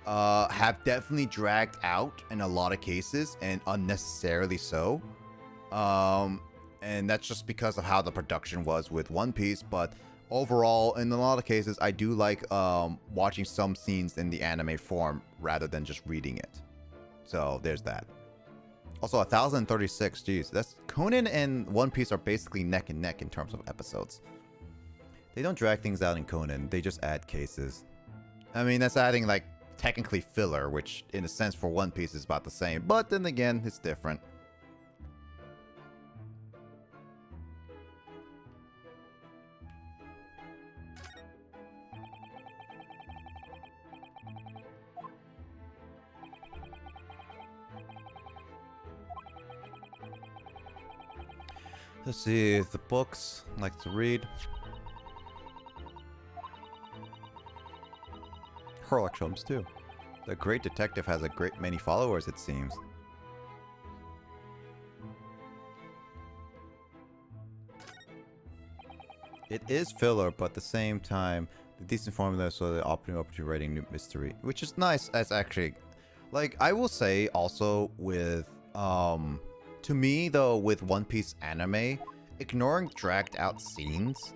have definitely dragged out in a lot of cases and unnecessarily so. And that's just because of how the production was with One Piece. But overall, in a lot of cases, I do like watching some scenes in the anime form rather than just reading it. So there's that. Also, 1036, geez, that's Conan and One Piece are basically neck and neck in terms of episodes. They don't drag things out in Conan, they just add cases. I mean, that's adding like technically filler, which in a sense for One Piece is about the same, but then again, it's different. Let's see, the books I like to read. Herlock films too. The Great Detective has a great many followers, it seems. It is filler, but at the same time, the decent formula so the opportunity writing new mystery, which is nice. As actually, like I will say also with to me though with One Piece anime, ignoring dragged out scenes,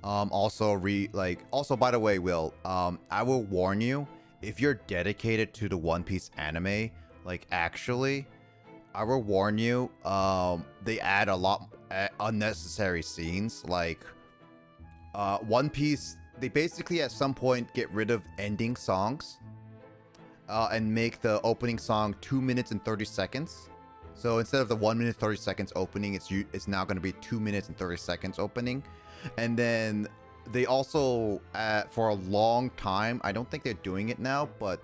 also by the way, Will, I will warn you, if you're dedicated to the One Piece anime, like actually, I will warn you, they add a lot unnecessary scenes. Like One Piece, they basically at some point get rid of ending songs and make the opening song 2 minutes and 30 seconds. So instead of the 1 minute 30 seconds opening, it's now going to be 2 minutes and 30 seconds opening. And then they also, for a long time, I don't think they're doing it now, but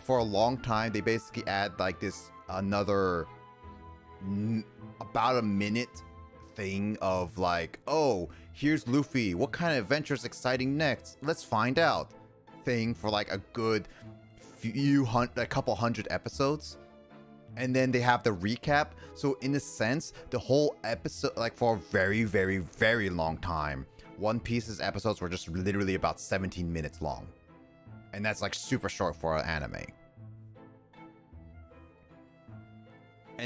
for a long time, they basically add like this another about a minute thing of like, oh, here's Luffy. What kind of adventure is exciting next? Let's find out. Thing for like a good a couple hundred episodes. And then they have the recap. So in a sense, the whole episode, like for a very, very, very long time, One Piece's episodes were just literally about 17 minutes long. And that's like super short for an anime.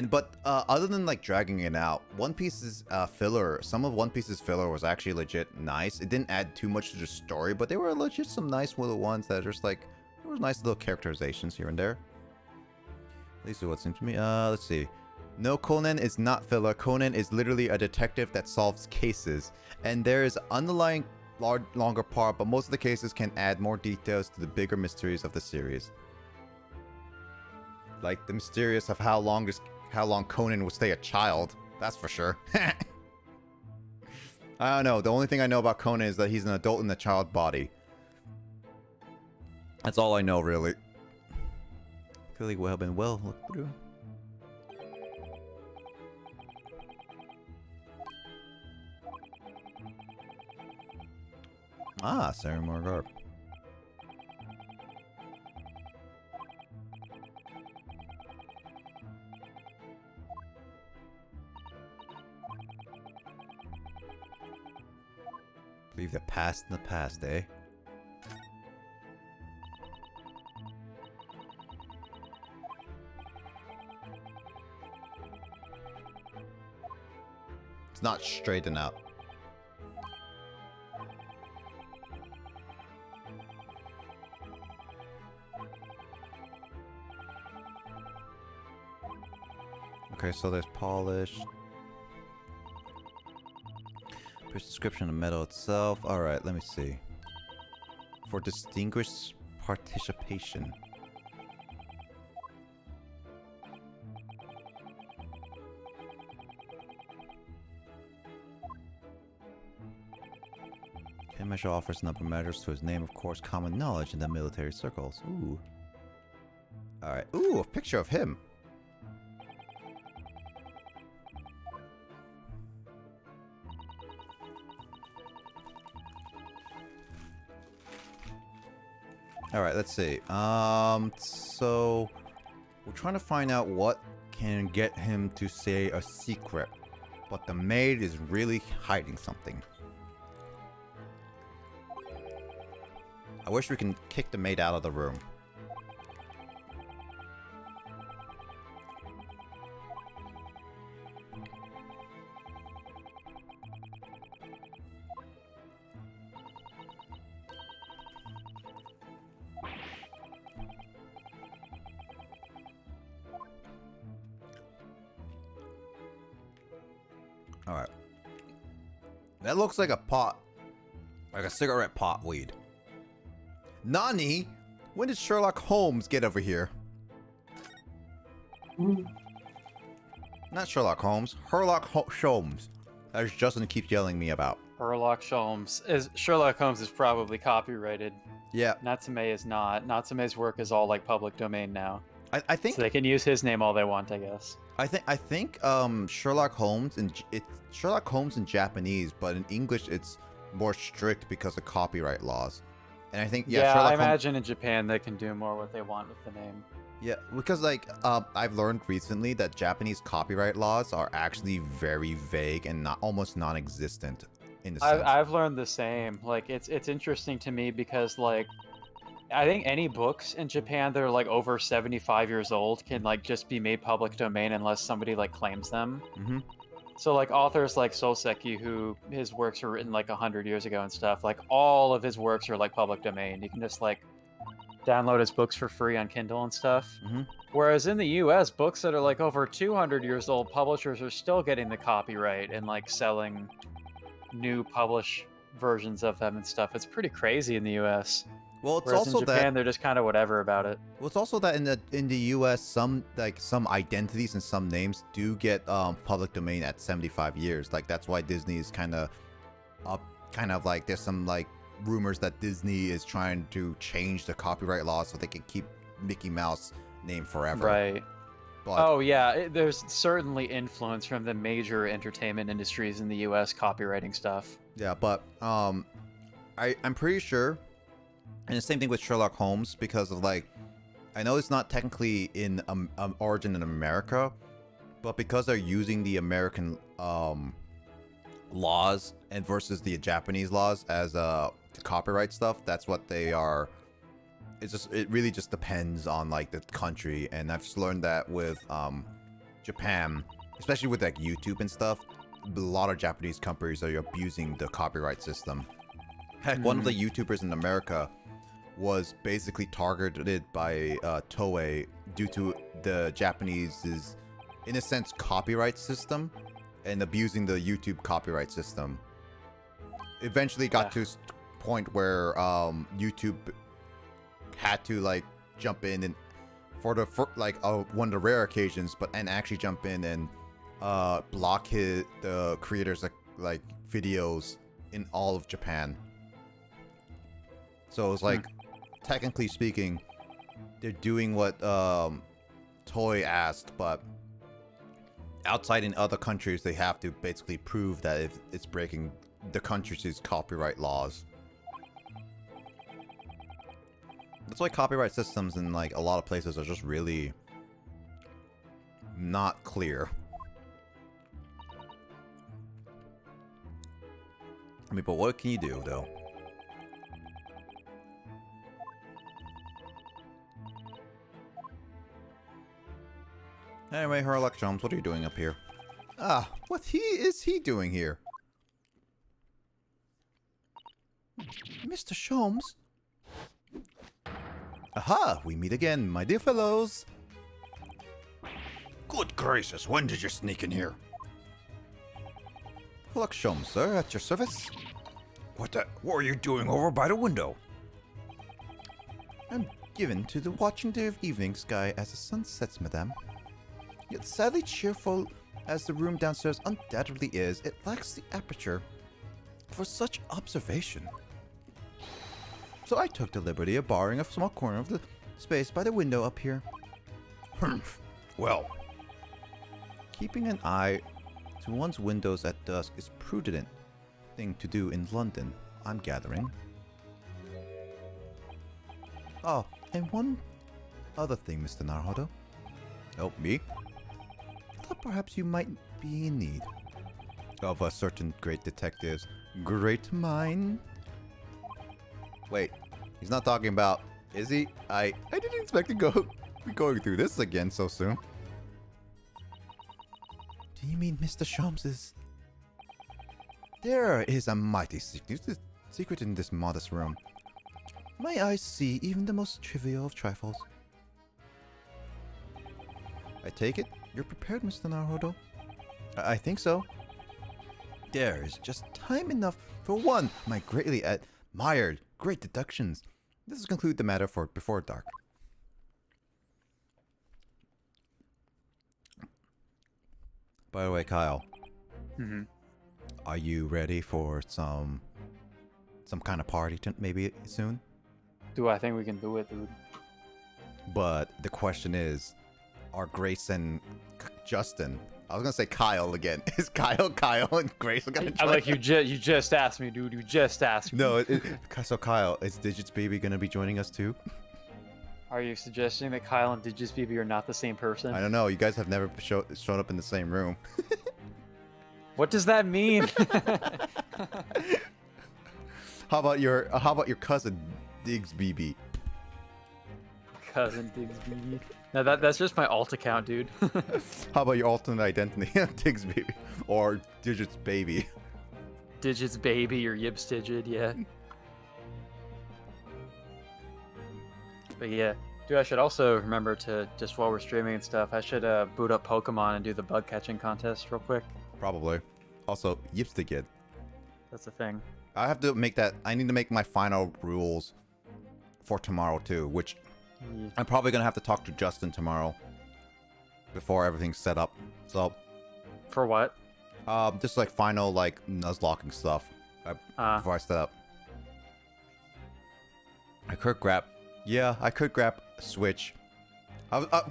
But other than like dragging it out, One Piece's filler, some of One Piece's filler was actually legit nice. It didn't add too much to the story, but they were legit some nice little ones that are just like, there was nice little characterizations here and there. At least what seemed to me. Let's see. No, Conan is not filler. Conan is literally a detective that solves cases. And there is underlying longer part, but most of the cases can add more details to the bigger mysteries of the series. Like the mysterious of how long Conan will stay a child. That's for sure. I don't know. The only thing I know about Conan is that he's an adult in a child body. That's all I know, really. Clearly well been well looked through. Ah, Sarah Morgarb. Leave the past in the past, eh? It's not straighten out. Okay, so there's polished. Description of metal itself. Alright, let me see. For distinguished participation. Measure offers number measures to his name, of course, common knowledge in the military circles. Ooh. Alright. Ooh, a picture of him. Alright, let's see. So we're trying to find out what can get him to say a secret. But the maid is really hiding something. I wish we can kick the maid out of the room. Alright. That looks like a pot. Like a cigarette pot weed. Nani? When did Sherlock Holmes get over here? Not Sherlock Holmes. Sholmes. As Justin keeps yelling me about. Sherlock Holmes is probably copyrighted. Yeah. Natsume is not. Natsume's work is all like public domain now. I think So they can use his name all they want, I guess. I think Sherlock Holmes it's Sherlock Holmes in Japanese, but in English it's more strict because of copyright laws. And I think Yeah, Sherlock I Holmes, imagine in Japan they can do more what they want with the name. yeah, because like I've learned recently that Japanese copyright laws are actually very vague and not almost non-existent in the sense. I've learned the same. Like it's interesting to me because like I think any books in Japan that are like over 75 years old can like just be made public domain unless somebody like claims them. Mm-hmm. So like authors like Soseki, who his works were written like 100 years ago and stuff, like all of his works are like public domain. You can just like download his books for free on Kindle and stuff. Mm-hmm. Whereas in the US, books that are like over 200 years old, publishers are still getting the copyright and like selling new published versions of them and stuff. It's pretty crazy in the US. Well, it's Whereas also in Japan, that they're just kind of whatever about it. well, it's also that in the U.S. some identities and some names do get public domain at 75 years. Like that's why Disney is kind of like there's some like rumors that Disney is trying to change the copyright law so they can keep Mickey Mouse name forever. Right. But, Oh yeah, there's certainly influence from the major entertainment industries in the U.S. copywriting stuff. Yeah, but I'm pretty sure, and the same thing with Sherlock Holmes because of like, I know it's not technically in origin in America, but because they're using the American laws and versus the Japanese laws as copyright stuff, that's what they are. It really just depends on like the country, and I've just learned that with Japan, especially with like YouTube and stuff, a lot of Japanese companies are abusing the copyright system. Heck, one of the YouTubers in America was basically targeted by Toei due to the Japanese's, in a sense, copyright system and abusing the YouTube copyright system. Eventually got to a point where YouTube had to like jump in and for one of the rare occasions, and actually jump in and block the creators like videos in all of Japan. So it's like, technically speaking, they're doing what Toei asked, but outside in other countries, they have to basically prove that if it's breaking the country's copyright laws. That's why copyright systems in like a lot of places are just really not clear. I mean, but what can you do though? Anyway, Sherlock Holmes, what are you doing up here? Ah, what is he doing here? Mr. Sholmes? Aha, we meet again, my dear fellows. Good gracious, when did you sneak in here? Sherlock Holmes, sir, at your service. What are you doing over by the window? I'm given to the watching the evening sky as the sun sets, madame. Yet sadly cheerful as the room downstairs undoubtedly is, it lacks the aperture for such observation. So I took the liberty of borrowing a small corner of the space by the window up here. Humph. Well, Keeping an eye to one's windows at dusk is prudent thing to do in London, I'm gathering. Oh, and one other thing, Mr. Naruhodo. Oh, me? I thought perhaps you might be in need of a certain great detective's great mind. Wait, He's not talking about, is he? I didn't expect to be going through this again so soon. Do you mean Mr. Sholmes? There is a mighty secret in this modest room. My eyes see even the most trivial of trifles. I take it you're prepared, Mr. Naruto? I think so. There is just time enough for one my greatly admired great deductions. This will conclude the matter for before dark. By the way, Kyle, Mm-hmm. are you ready for some kind of party maybe soon? Do I think we can do it, dude? But the question is, are Grace and Justin? I was gonna say Kyle again. Is Kyle, and Grace gonna I join? like you just asked me, dude. You just asked me. No, so Kyle, is Digits Baby gonna be joining us too? Are you suggesting that Kyle and Digis BB are not the same person? I don't know. You guys have never shown up in the same room. What does that mean? How about your cousin Diggs BB? Cousin Diggs BB. No, that's just my alt account, dude. How about your alternate identity, Diggs BB or Digits Baby? Digits baby or Yips Digit, yeah. But yeah, dude, I should also remember to, just while we're streaming and stuff, I should boot up Pokemon and do the bug catching contest real quick. Probably. Also, Yips the Kid. That's the thing. I have to make that. I need to make my final rules for tomorrow too, which Yeah. I'm probably gonna have to talk to Justin tomorrow before everything's set up. So, For what? just like final like nuzlocking stuff before I set up. I could grab. Yeah, I could grab a Switch.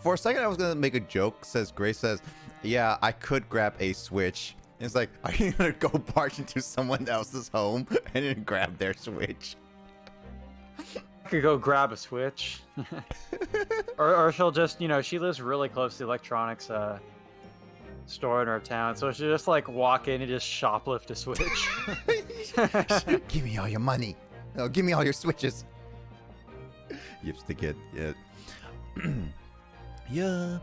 For a second, I was gonna make a joke. Grace says, "Yeah, I could grab a Switch." And it's like, are you gonna go barge into someone else's home and then grab their Switch? I could go grab a Switch. or she'll just, she lives really close to the electronics store in her town, so she'll just like walk in and just shoplift a Switch. Give me all your money. No, give me all your Switches. Yips the Kid, yeah. Yeah,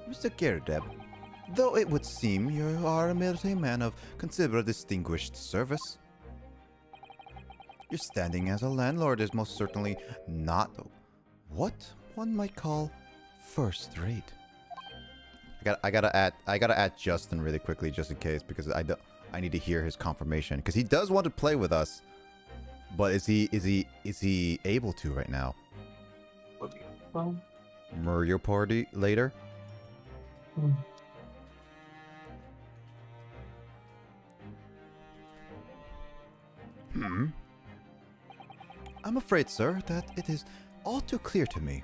Mr. Gyarados. Though it would seem you are a military man of considerable distinguished service, your standing as a landlord is most certainly not what one might call first rate. I gotta add Justin really quickly just in case, because I need to hear his confirmation, because he does want to play with us, but is he able to right now? Well, Mario Party later? I'm afraid, sir, that it is all too clear to me.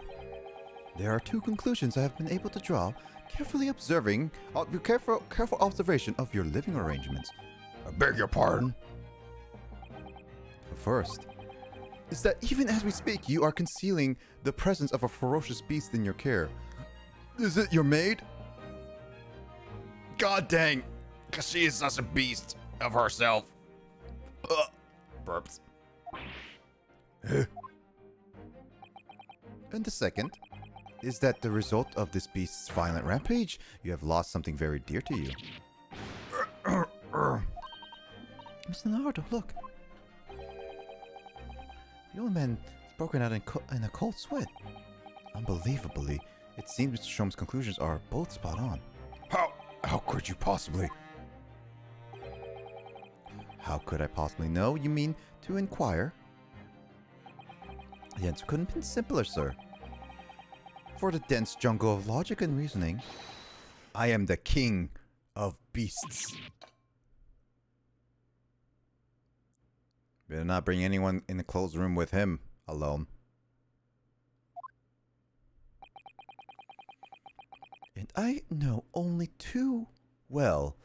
There are two conclusions I have been able to draw, careful observation of your living arrangements. I beg your pardon? First, is that even as we speak, you are concealing the presence of a ferocious beast in your care. Is it your maid? God dang, because she is such a beast of herself. Burps. And the second is that the result of this beast's violent rampage, you have lost something very dear to you. Mr. Naruto, look. The old man is broken out in a cold sweat. Unbelievably, it seems Mr. Sholmes' conclusions are both spot on. How could you possibly? How could I possibly know? You mean to inquire? The answer couldn't have been simpler, sir. For the dense jungle of logic and reasoning, I am the king of beasts. Better not bring anyone in the closed room with him alone. And I know only too well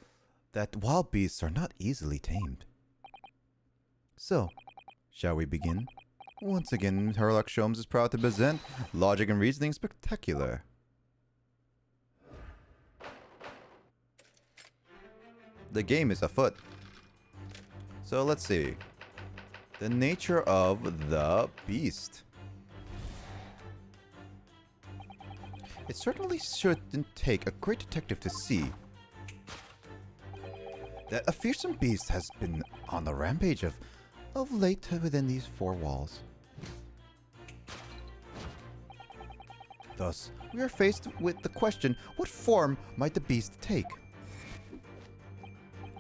that wild beasts are not easily tamed. So, shall we begin? Once again, Herlock Sholmes is proud to present Logic and Reasoning Spectacular. The game is afoot. So let's see. The nature of the beast. It certainly shouldn't take a great detective to see that a fearsome beast has been on the rampage of late within these four walls. Thus, we are faced with the question, what form might the beast take?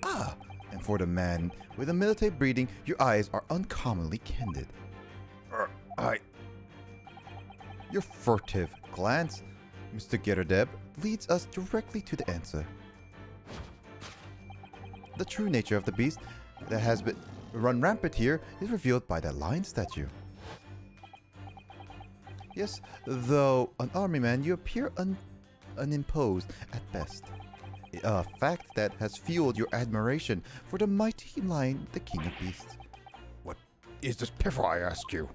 Ah, and for the man with a military breeding, your eyes are uncommonly candid. Your furtive glance, Mr. Getterdeb, leads us directly to the answer. The true nature of the beast that has been run rampant here is revealed by that lion statue. Yes, though an army man, you appear unimposed at best. A fact that has fueled your admiration for the mighty lion, the king of beasts. What is this piffle, I ask you?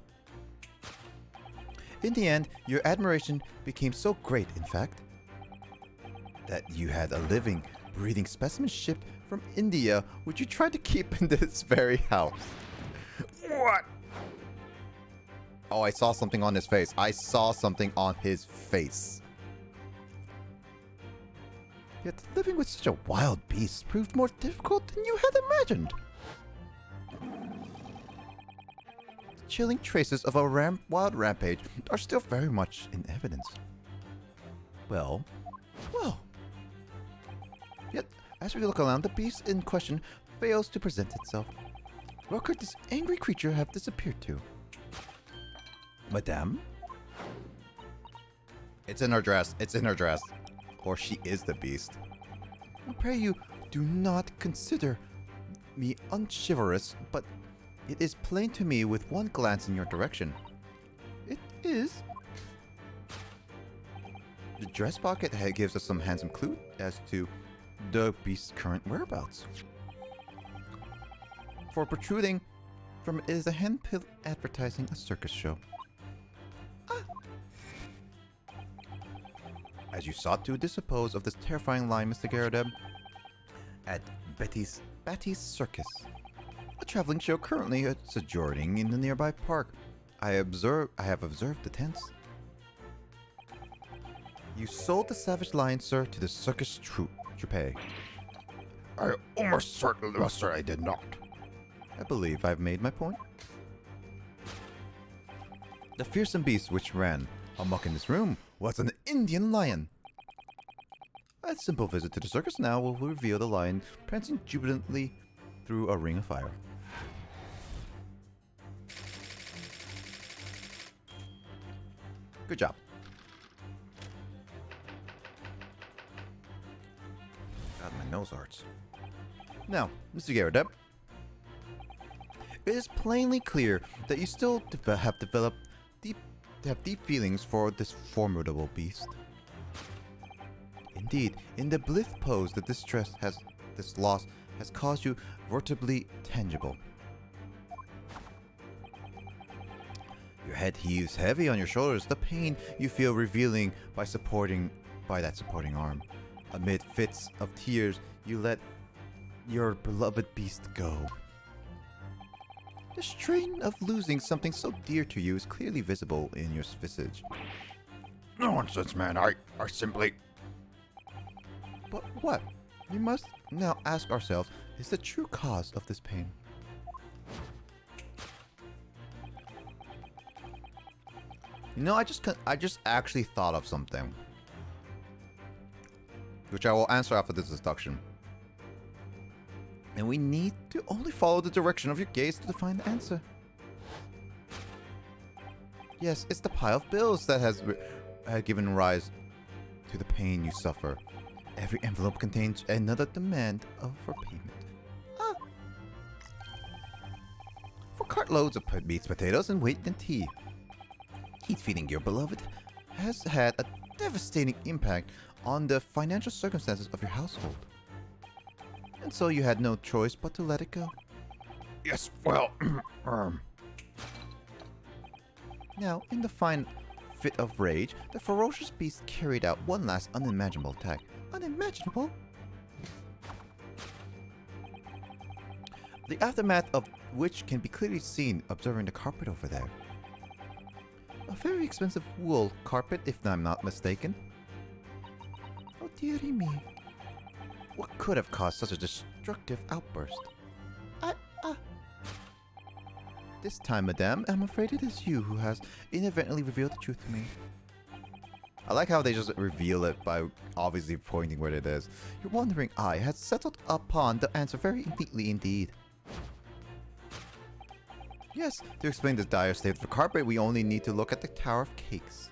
In the end, your admiration became so great, in fact, that you had a living, breathing specimen shipped from India, which you tried to keep in this very house. What? Oh, I saw something on his face. I saw something on his face. Yet living with such a wild beast proved more difficult than you had imagined. The chilling traces of a wild rampage are still very much in evidence. Well. Yet, as we look around, the beast in question fails to present itself. Where could this angry creature have disappeared to? Madame? It's in her dress. It's in her dress. Or she is the beast. I pray you, do not consider me unchivalrous, but it is plain to me with one glance in your direction. It is. The dress pocket gives us some handsome clue as to the beast's current whereabouts. For protruding from it is a handpill advertising a circus show. As you sought to dispose of this terrifying line, Mr. Garadeb, at Batty's Circus, a traveling show currently sojourning in the nearby park. I have observed the tents. You sold the savage lion, sir, to the circus troupe. I almost certainly, sir, I did not. I believe I've made my point. The fearsome beast which ran amok in this room was an Indian lion. A simple visit to the circus now will reveal the lion prancing jubilantly through a ring of fire. Good job. God, my nose hurts. Now, Mr. Garadeb, it is plainly clear that you still have developed deep feelings for this formidable beast. Indeed, in the blithe pose, the this loss has caused you vertebrally tangible. Your head heaves heavy on your shoulders, the pain you feel revealing by that supporting arm. Amid fits of tears, you let your beloved beast go. The strain of losing something so dear to you is clearly visible in your visage. Nonsense, man. I simply... But what? We must now ask ourselves, is the true cause of this pain? You know, I just actually thought of something, which I will answer after this deduction. And we need to only follow the direction of your gaze to find the answer. Yes, it's the pile of bills that has given rise to the pain you suffer. Every envelope contains another demand for payment. For cartloads of meats, potatoes, and wheat and tea. Heat feeding your beloved has had a devastating impact on the financial circumstances of your household. And so you had no choice but to let it go. Yes, well, Now, in the fine fit of rage, the ferocious beast carried out one last unimaginable attack. Unimaginable? the aftermath of which can be clearly seen observing the carpet over there. A very expensive wool carpet, if I'm not mistaken. Oh dearie me. What could have caused such a destructive outburst? This time, madame, I'm afraid it is you who has inadvertently revealed the truth to me. I like how they just reveal it by obviously pointing where it is. Your wandering eye has settled upon the answer very neatly indeed. Yes, to explain the dire state of the carpet, we only need to look at the Tower of Cakes.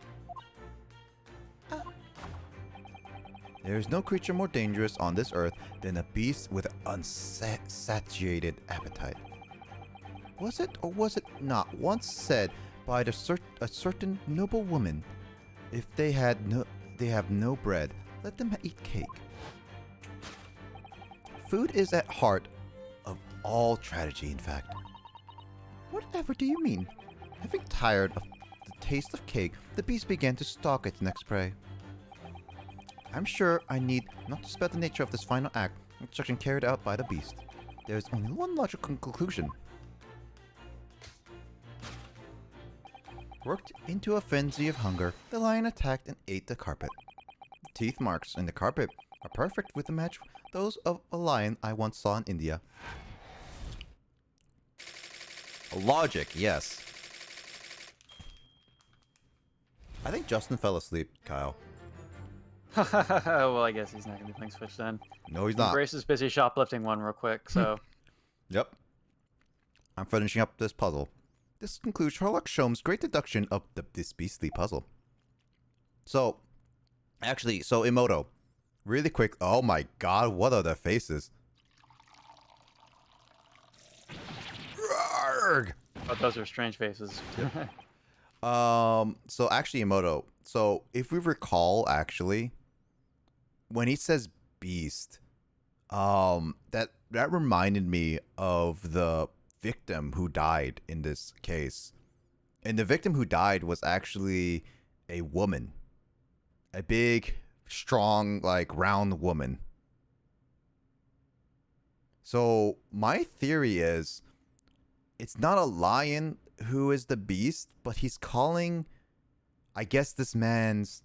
There is no creature more dangerous on this earth than a beast with an unsatiated appetite. Was it or was it not once said by a certain noble woman, if they have no bread, let them eat cake. Food is at heart of all tragedy, in fact. Whatever do you mean? Having tired of the taste of cake, the beast began to stalk its next prey. I'm sure I need not to spell the nature of this final act, instruction carried out by the beast. There is only one logical conclusion. Worked into a frenzy of hunger, the lion attacked and ate the carpet. The teeth marks in the carpet are perfect with the match those of a lion I once saw in India. Logic, yes. I think Justin fell asleep, Kyle. Well, I guess he's not going to be playing Switch then. No, he's not. Grace is busy shoplifting one real quick, so... Yep. I'm finishing up this puzzle. This concludes Sherlock Sholmes' great deduction of this beastly puzzle. So, actually, Emoto, really quick. Oh my god, what are their faces? Arrgh! Oh, those are strange faces. So actually, Emoto. So if we recall, actually, when he says beast, that reminded me of the victim who died in this case. And the victim who died was actually a woman. A big, strong, like, round woman. So my theory is, it's not a lion who is the beast, but he's calling, I guess, this man's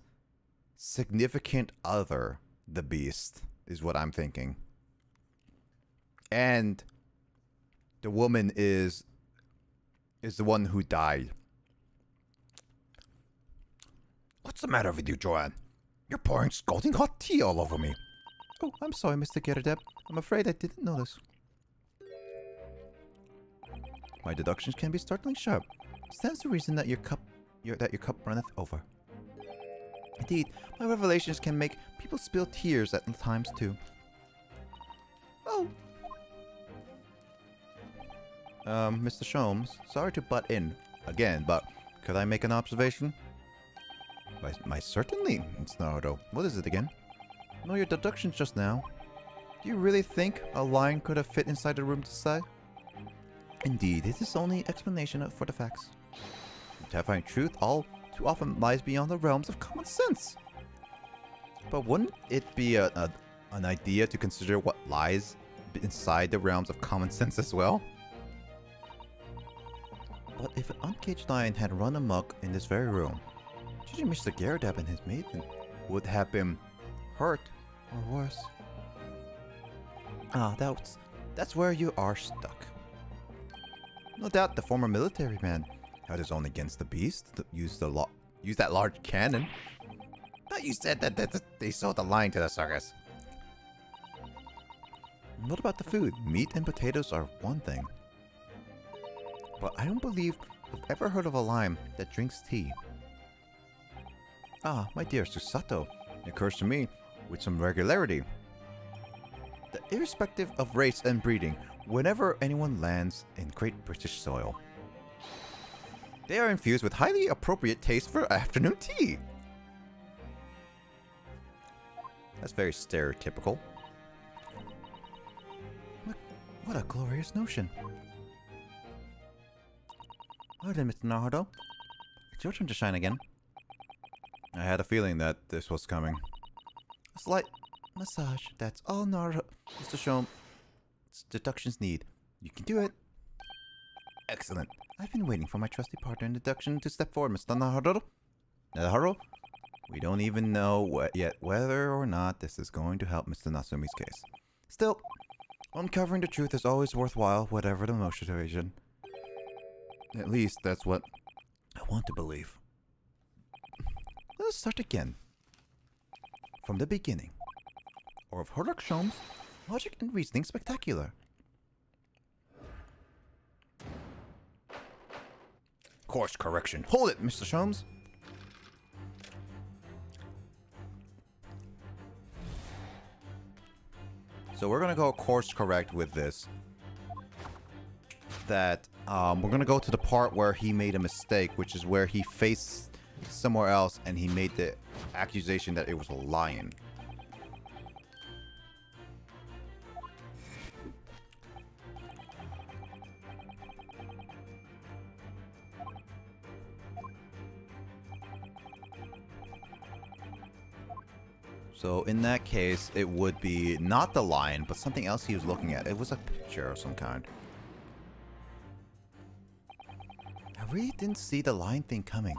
significant other the beast, is what I'm thinking. And the woman is the one who died. What's the matter with you, Joanne? You're pouring scalding hot tea all over me. Oh, I'm sorry, Mr. Gerardep. I'm afraid I didn't notice. My deductions can be startlingly sharp. Stands to reason that your cup runneth over. Indeed, my revelations can make people spill tears at times too. Oh. Mr. Sholmes, sorry to butt in again, but could I make an observation? My certainly, it's Naruto. What is it again? No, your deductions just now. Do you really think a lion could have fit inside the room to say? Indeed, it is only explanation for the facts. Terrifying truth all too often lies beyond the realms of common sense. But wouldn't it be an idea to consider what lies inside the realms of common sense as well? But if an uncaged lion had run amok in this very room, Judging Mr. Gerardep and his maiden would have been hurt or worse. Ah, that's where you are stuck. No doubt the former military man had his own against the beast to use that large cannon. But you said that they sold the lion to the circus. What about the food? Meat and potatoes are one thing. But I don't believe I've ever heard of a lion that drinks tea. Ah, my dear Susato, it occurs to me with some regularity that irrespective of race and breeding, whenever anyone lands in Great British soil, they are infused with highly appropriate taste for afternoon tea. That's very stereotypical. What a glorious notion. Well then, Mr. Naruto, it's your turn to shine again. I had a feeling that this was coming. A slight massage, that's all Naruto, Mr. Sholmes' deductions need. You can do it. Excellent. I've been waiting for my trusty partner in deduction to step forward, Mr. Naruto. Naruto? We don't even know yet whether or not this is going to help Mr. Natsumi's case. Still, uncovering the truth is always worthwhile, whatever the motivation. At least that's what I want to believe. Let us start again. From the beginning. Or of Herlock Sholmes, logic and reasoning spectacular. Course correction. Hold it, Mr. Sholmes. So we're gonna go course correct with this. That we're gonna go to the part where he made a mistake, which is where he faced somewhere else and he made the accusation that it was a lion. So in that case, it would be not the lion, but something else he was looking at. It was a picture of some kind. I really didn't see the lion thing coming.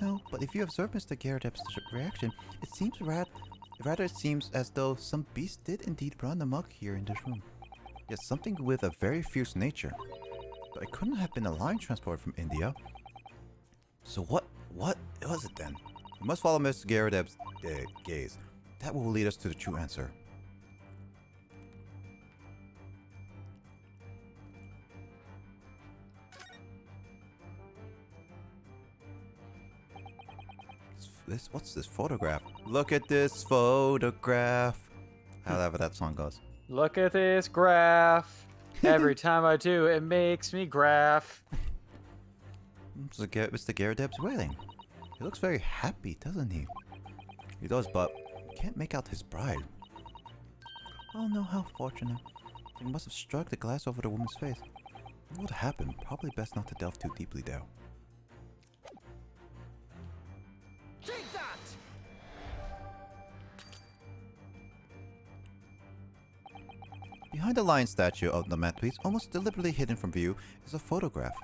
No, but if you observe Mr. Garrett's reaction, it seems rather it seems as though some beast did indeed run amok here in this room. Yes, something with a very fierce nature. But it couldn't have been a lion transported from India. So what was it then? We must follow Mr. Garrett's gaze. That will lead us to the true answer. What's this photograph? Look at this photograph. However that song goes. Look at this graph. Every time I do, it makes me graph. Mr. Garrett's wailing. He looks very happy, doesn't he? He does, but can't make out his bride. Oh no, how fortunate. He must have struck the glass over the woman's face. What happened? Probably best not to delve too deeply there. Take that! Behind the lion statue of the mantelpiece, almost deliberately hidden from view, is a photograph.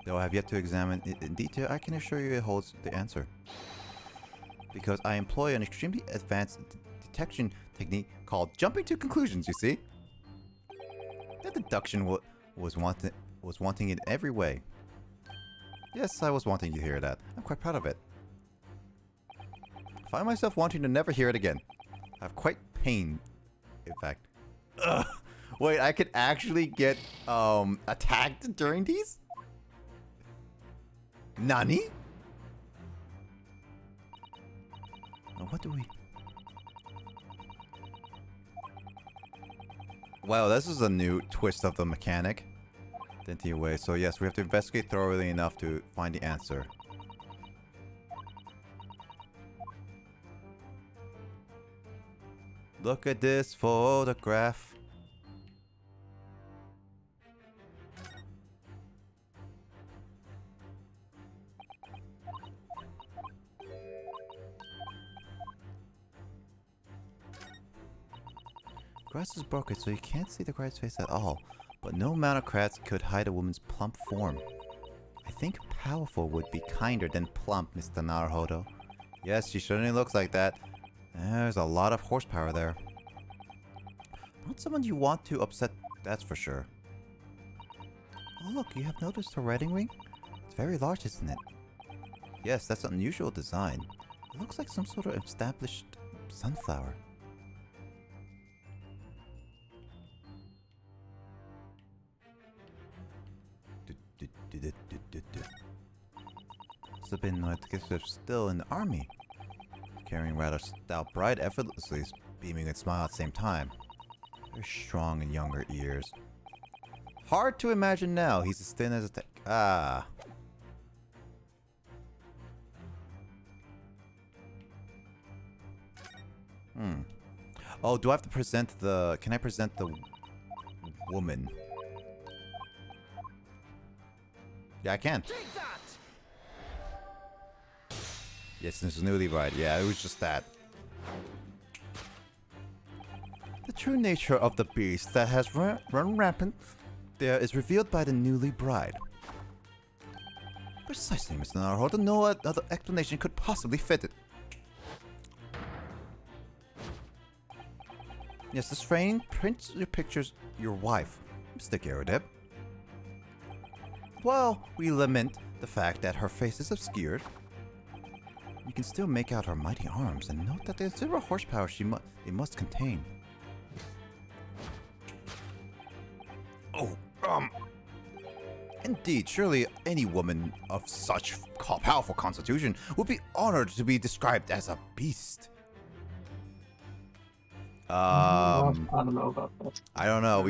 Though I have yet to examine it in detail, I can assure you it holds the answer. Because I employ an extremely advanced detection technique called jumping to conclusions, you see? That deduction was wanting in every way. Yes, I was wanting you to hear that. I'm quite proud of it. I find myself wanting to never hear it again. I have quite pain, in fact. Ugh. Wait, I could actually get attacked during these? Nani? Oh, what do we... Wow, this is a new twist of the mechanic. Didn't he away? So yes, we have to investigate thoroughly enough to find the answer. Look at this photograph. Grass is broken, so you can't see the bride's face at all. But no amount of cracks could hide a woman's plump form. I think powerful would be kinder than plump, Mr. Naruhodo. Yes, she certainly looks like that. There's a lot of horsepower there. Not someone you want to upset, that's for sure. Oh look, you have noticed her wedding ring? It's very large, isn't it? Yes, that's an unusual design. It looks like some sort of established sunflower. Must have been like they're still in the army. Carrying rather stout bride effortlessly, beaming and smile at the same time. Very strong in younger years. Hard to imagine now. He's as thin as a ah. Oh, do I have to present the... Can I present the woman? Yeah, I can. Take that! Yes, this is newly bride. Yeah, it was just that. The true nature of the beast that has run rampant there is revealed by the newly bride. Precisely, Mr. Naruhodo. No other explanation could possibly fit it. Yes, this frame prints your pictures your wife, Mr. Garudeb. While we lament the fact that her face is obscured, you can still make out her mighty arms and note that the considerable horsepower they must contain. Oh, indeed, surely any woman of such powerful constitution would be honored to be described as a beast. I don't know about that. I don't know.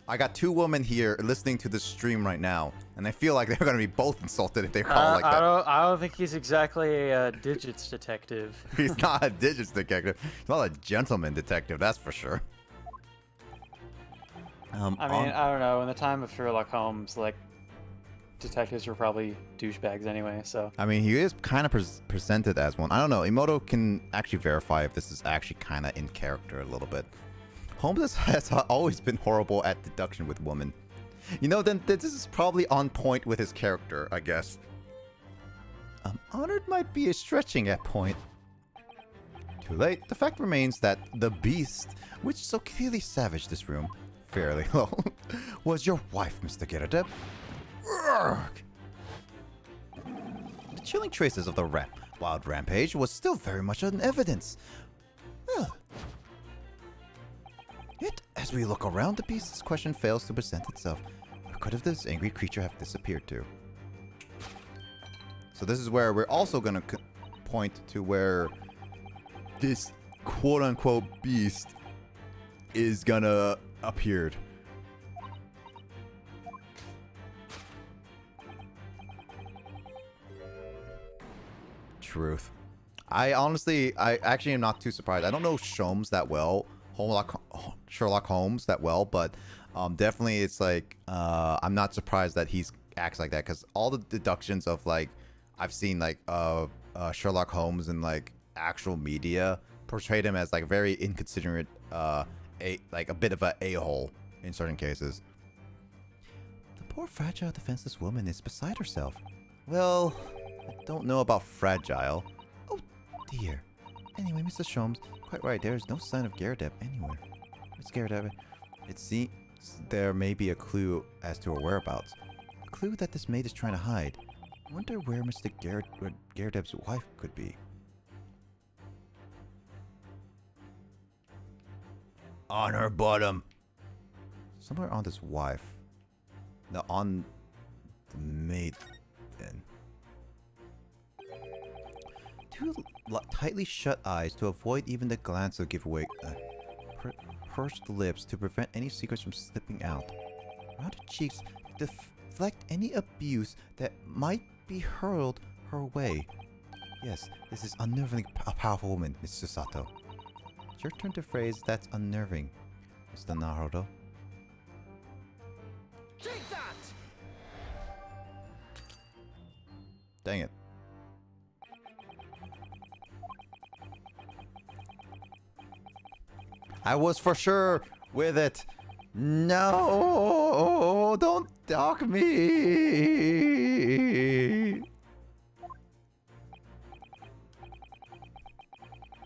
I got two women here listening to this stream right now, and I feel like they're going to be both insulted if they call like that. I don't think he's exactly a digits detective. He's not a digits detective. He's not a gentleman detective, that's for sure. I mean, I don't know. In the time of Sherlock Holmes, like, detectives were probably douchebags anyway, so. I mean, he is kind of presented as one. I don't know. Emoto can actually verify if this is actually kind of in character a little bit. Holmes has always been horrible at deduction with women. You know, then this is probably on point with his character, I guess. Honored might be a stretching at point. Too late. The fact remains that the beast, which so clearly savaged this room, fairly low, was your wife, Mr. Garudeb. Urgh! The chilling traces of the wild rampage was still very much in evidence. Well, yet, as we look around, the beast's question fails to present itself. Where could have this angry creature have disappeared to? So this is where we're also going to point to where this quote-unquote beast is gonna appeared. Truth. I actually am not too surprised. I don't know Sholmes that well, Sherlock Holmes that well, but definitely it's like I'm not surprised that he acts like that, because all the deductions of like I've seen like Sherlock Holmes in like actual media portrayed him as like very inconsiderate, like a bit of a a-hole in certain cases. The poor fragile defenseless woman is beside herself. Well, I don't know about fragile. Oh dear. Anyway, Mr. Sholmes, quite right. There is no sign of Garudeb anywhere. Miss Garudeb, it seems there may be a clue as to her whereabouts. A clue that this maid is trying to hide. I wonder where Mr. Garudeb's wife could be. On her bottom. Somewhere on this wife. No, on the maid then. Two tightly shut eyes to avoid even the glance of giveaway. Pursed lips to prevent any secrets from slipping out. Rounded cheeks to deflect any abuse that might be hurled her way. Yes, this is unnervingly a powerful woman, Miss Susato. It's your turn to phrase that's unnerving, Mr. Naruto. Take that! Dang it. I was for sure with it. No, don't dock me.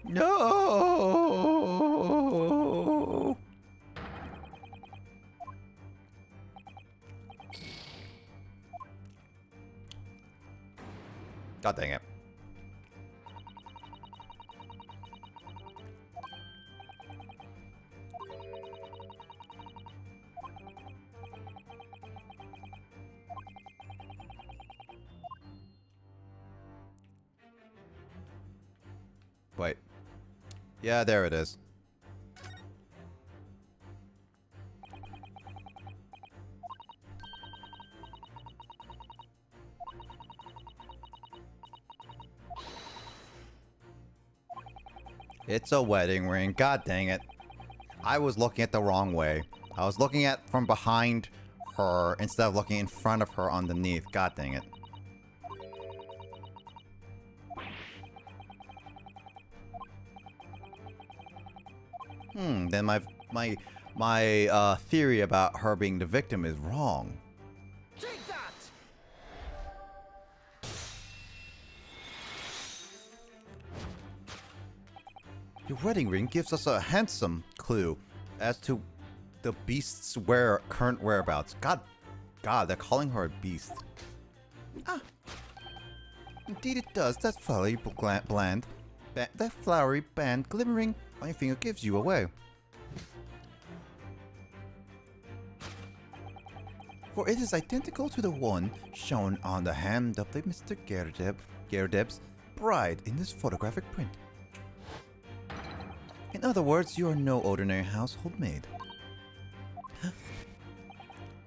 No. God dang it. Wait. Yeah, there it is. It's a wedding ring. God dang it. I was looking at the wrong way. I was looking at from behind her instead of looking in front of her underneath. God dang it. Then my my theory about her being the victim is wrong. Take that! Your wedding ring gives us a handsome clue as to the beast's current whereabouts. God, they're calling her a beast. Ah, indeed it does. That flowery that flowery band glimmering on your finger gives you away. For it is identical to the one shown on the hand of the Mr. Gerdeb's bride in this photographic print. In other words, you are no ordinary household maid.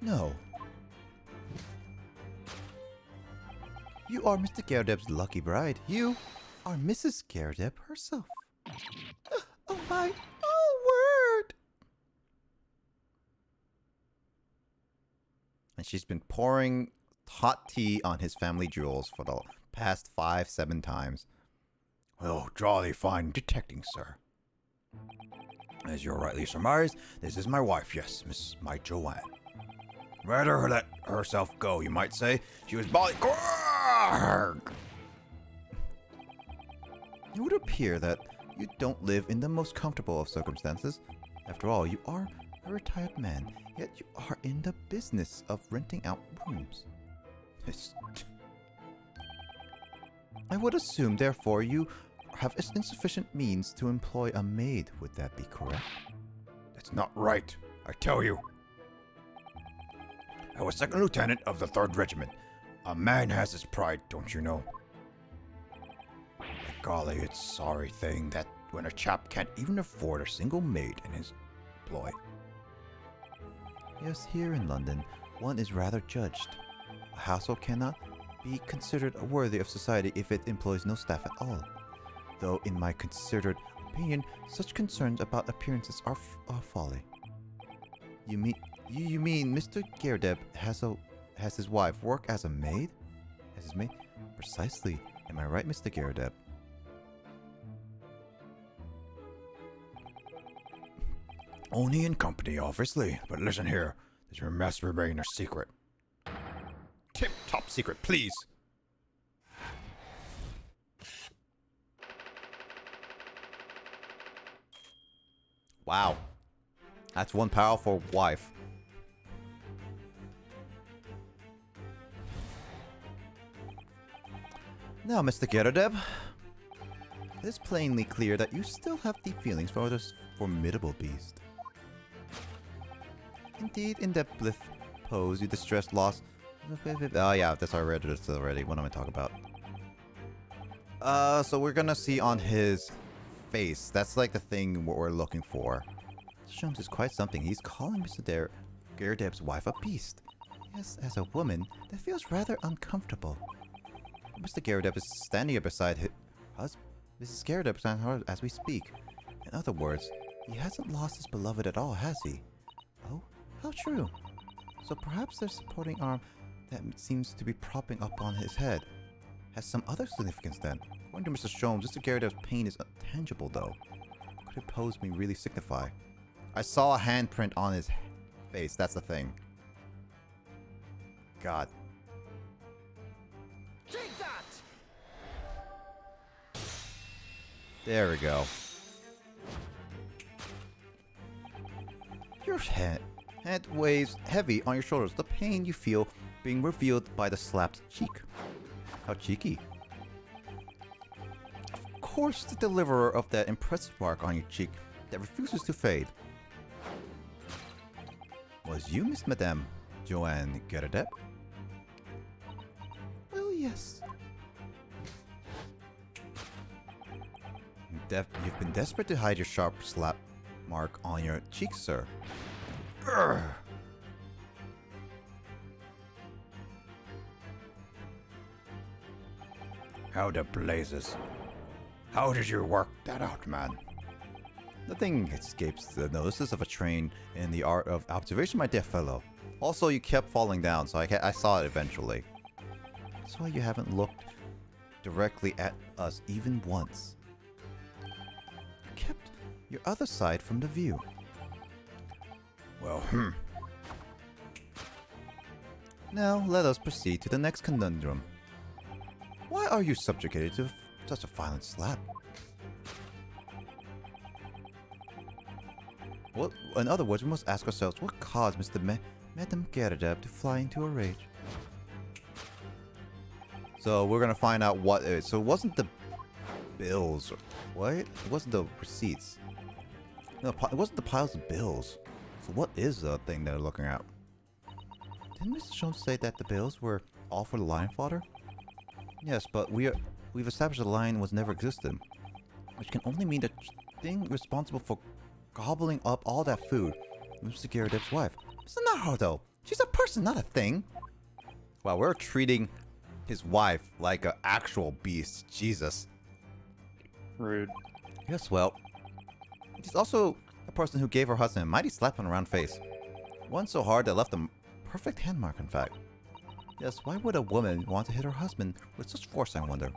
No. You are Mr. Gerdeb's lucky bride. You are Mrs. Gerdeb herself. Oh my, oh word! And she's been pouring hot tea on his family jewels for the past 5-7 times. Oh, jolly fine detecting, sir. As you rightly surmised, this is my wife, yes, my Joanne. Rather her let herself go, you might say. She was bally. It would appear that you don't live in the most comfortable of circumstances. After all, you are a retired man, yet you are in the business of renting out rooms. I would assume, therefore, you have insufficient means to employ a maid. Would that be correct? That's not right, I tell you. I was second lieutenant of the 3rd Regiment. A man has his pride, don't you know? Golly, it's a sorry thing that when a chap can't even afford a single maid in his employ. Yes, here in London, one is rather judged. A household cannot be considered worthy of society if it employs no staff at all. Though, in my considered opinion, such concerns about appearances are folly. You mean Mr. Gerdeb has his wife work as a maid? As his maid? Precisely. Am I right, Mr. Gerdeb? Only in company, obviously. But listen here, does your mess remain a secret? Tip-top secret, please! Wow. That's one powerful wife. Now, Mr. Gerdeb, it is plainly clear that you still have deep feelings for this formidable beast. Indeed, in that blith pose, you distressed, lost... Oh yeah, that's I read this already. What am I talking about? So we're gonna see on his face. That's like the thing what we're looking for. Shums is quite something. He's calling Mr. Gerdeb's wife a beast. Yes, as a woman, that feels rather uncomfortable. Mr. Gerdeb is standing beside his husband. Mrs. Gerdeb is on her as we speak. In other words, he hasn't lost his beloved at all, has he? Oh, how true. So perhaps their supporting arm that seems to be propping up on his head has some other significance then. According to Mr. Sholmes, Mr. Gerdeb's pain is tangible though. What could pose me really signify? I saw a handprint on his face, that's the thing. God. Take that! There we go. Your head weighs heavy on your shoulders. The pain you feel being revealed by the slapped cheek. How cheeky. Of course, the deliverer of that impressive mark on your cheek that refuses to fade. Was you, Miss Madame Joanne Gerdeb? Well, yes. You've been desperate to hide your sharp slap mark on your cheek, sir. Urgh. How the blazes. How did you work that out, man? Nothing escapes the notices of a trained in the art of observation, my dear fellow. Also, you kept falling down, so I saw it eventually. That's why you haven't looked directly at us even once. You kept your other side from the view. Well, Now, let us proceed to the next conundrum. Why are you subjugated to such a violent slap? What, in other words, we must ask ourselves, what caused Madame Gerardep to fly into a rage? So we're gonna find out what it is. So it wasn't the bills, what? It wasn't the receipts. No, it wasn't the piles of bills. So what is the thing they're looking at? Didn't Mr. Jones say that the bills were all for the lion fodder? Yes, but we've established the lion was never existed, which can only mean the thing responsible for gobbling up all that food was Mr. Gerardep's wife. It's not her though. She's a person, not a thing. Wow, we're treating his wife like an actual beast. Jesus. Rude. Yes, well, she's also a person who gave her husband a mighty slap on the round face. One so hard that left a perfect hand mark, in fact. Yes, why would a woman want to hit her husband with such force, I wonder?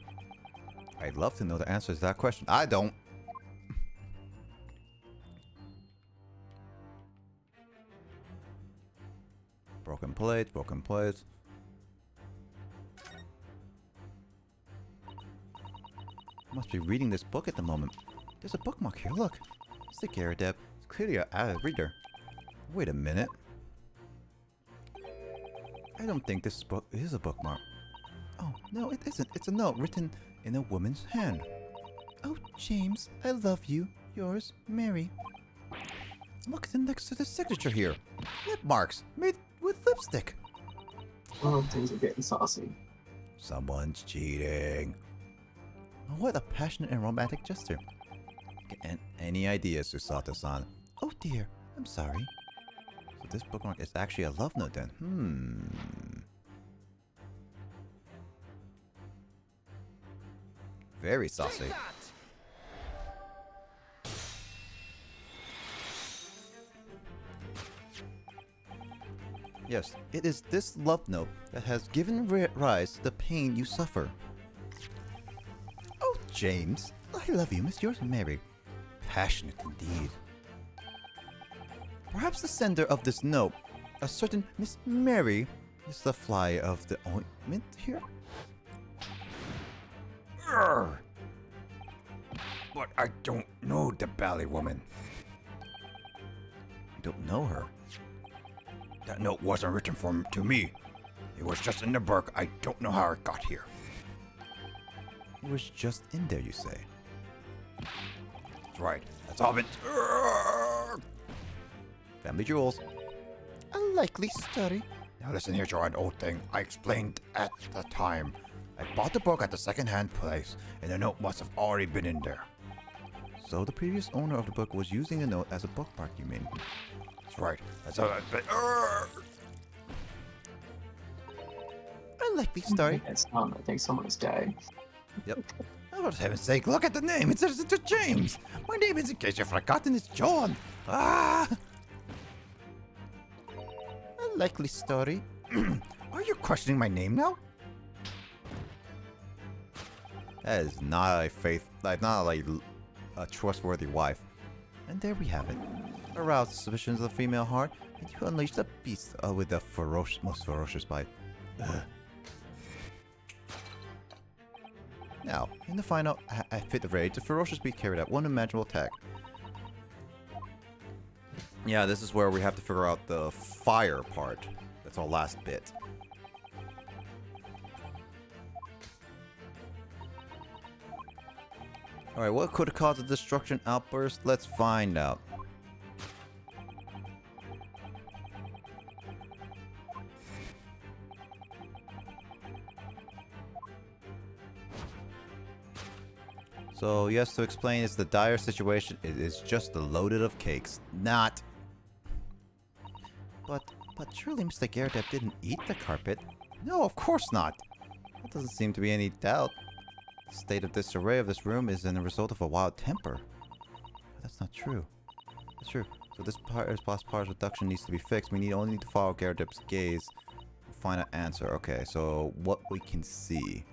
I'd love to know the answer to that question. I don't. Broken plates, broken plates. Must be reading this book at the moment. There's a bookmark here, look. Mr. Gerardep is clearly an avid reader. Wait a minute. I don't think this book is a bookmark. Oh, no, it isn't. It's a note written in a woman's hand. Oh, James, I love you. Yours, Mary. Look, it's next to the signature here. Lip marks made with lipstick. Oh, things are getting saucy. someone's cheating. What a passionate and romantic gesture. Any ideas, Susato-san? Oh dear, I'm sorry. So this bookmark is actually a love note then. Very saucy. Take that! Yes, it is this love note that has given rise to the pain you suffer. Oh, James, I love you, Miss Yours, Mary. Passionate indeed. Perhaps the sender of this note, a certain Miss Mary, is the fly of the ointment here? Urgh. But I don't know the bally woman. I don't know her. That note wasn't written to me. It was just in the book. I don't know how it got here. It was just in there, you say. That's right. That's all been. Urgh. Family jewels. A likely story. Now listen here, Joe, an old thing. I explained at the time. I bought the book at the second-hand place, and the note must have already been in there. So the previous owner of the book was using the note as a bookmark, you mean? That's right. That's all I've been. Urgh. A likely story. I think someone is dead. Yep. Oh, for heaven's sake, look at the name. It's James. My name is, in case you've forgotten, it's John. Ah! A likely story. Are you questioning my name now? That is not not like a trustworthy wife. And there we have it. Arouse the suspicions of the female heart, and you unleash the beast with the most ferocious bite. Ugh. Now, in the final fit of rage, the ferocious beast carried out one unimaginable attack. Yeah, this is where we have to figure out the fire part. That's our last bit. Alright, what could have caused the destruction outburst? Let's find out. So, yes, to explain, it's the dire situation. It is just the loaded of cakes. Not. But surely Mr. Gerardep didn't eat the carpet. No, of course not. There doesn't seem to be any doubt. The state of disarray of this room is a result of a wild temper. But that's not true. That's true. So this part reduction needs to be fixed. We only need to follow Gerardep's gaze and find an answer. Okay, so what we can see.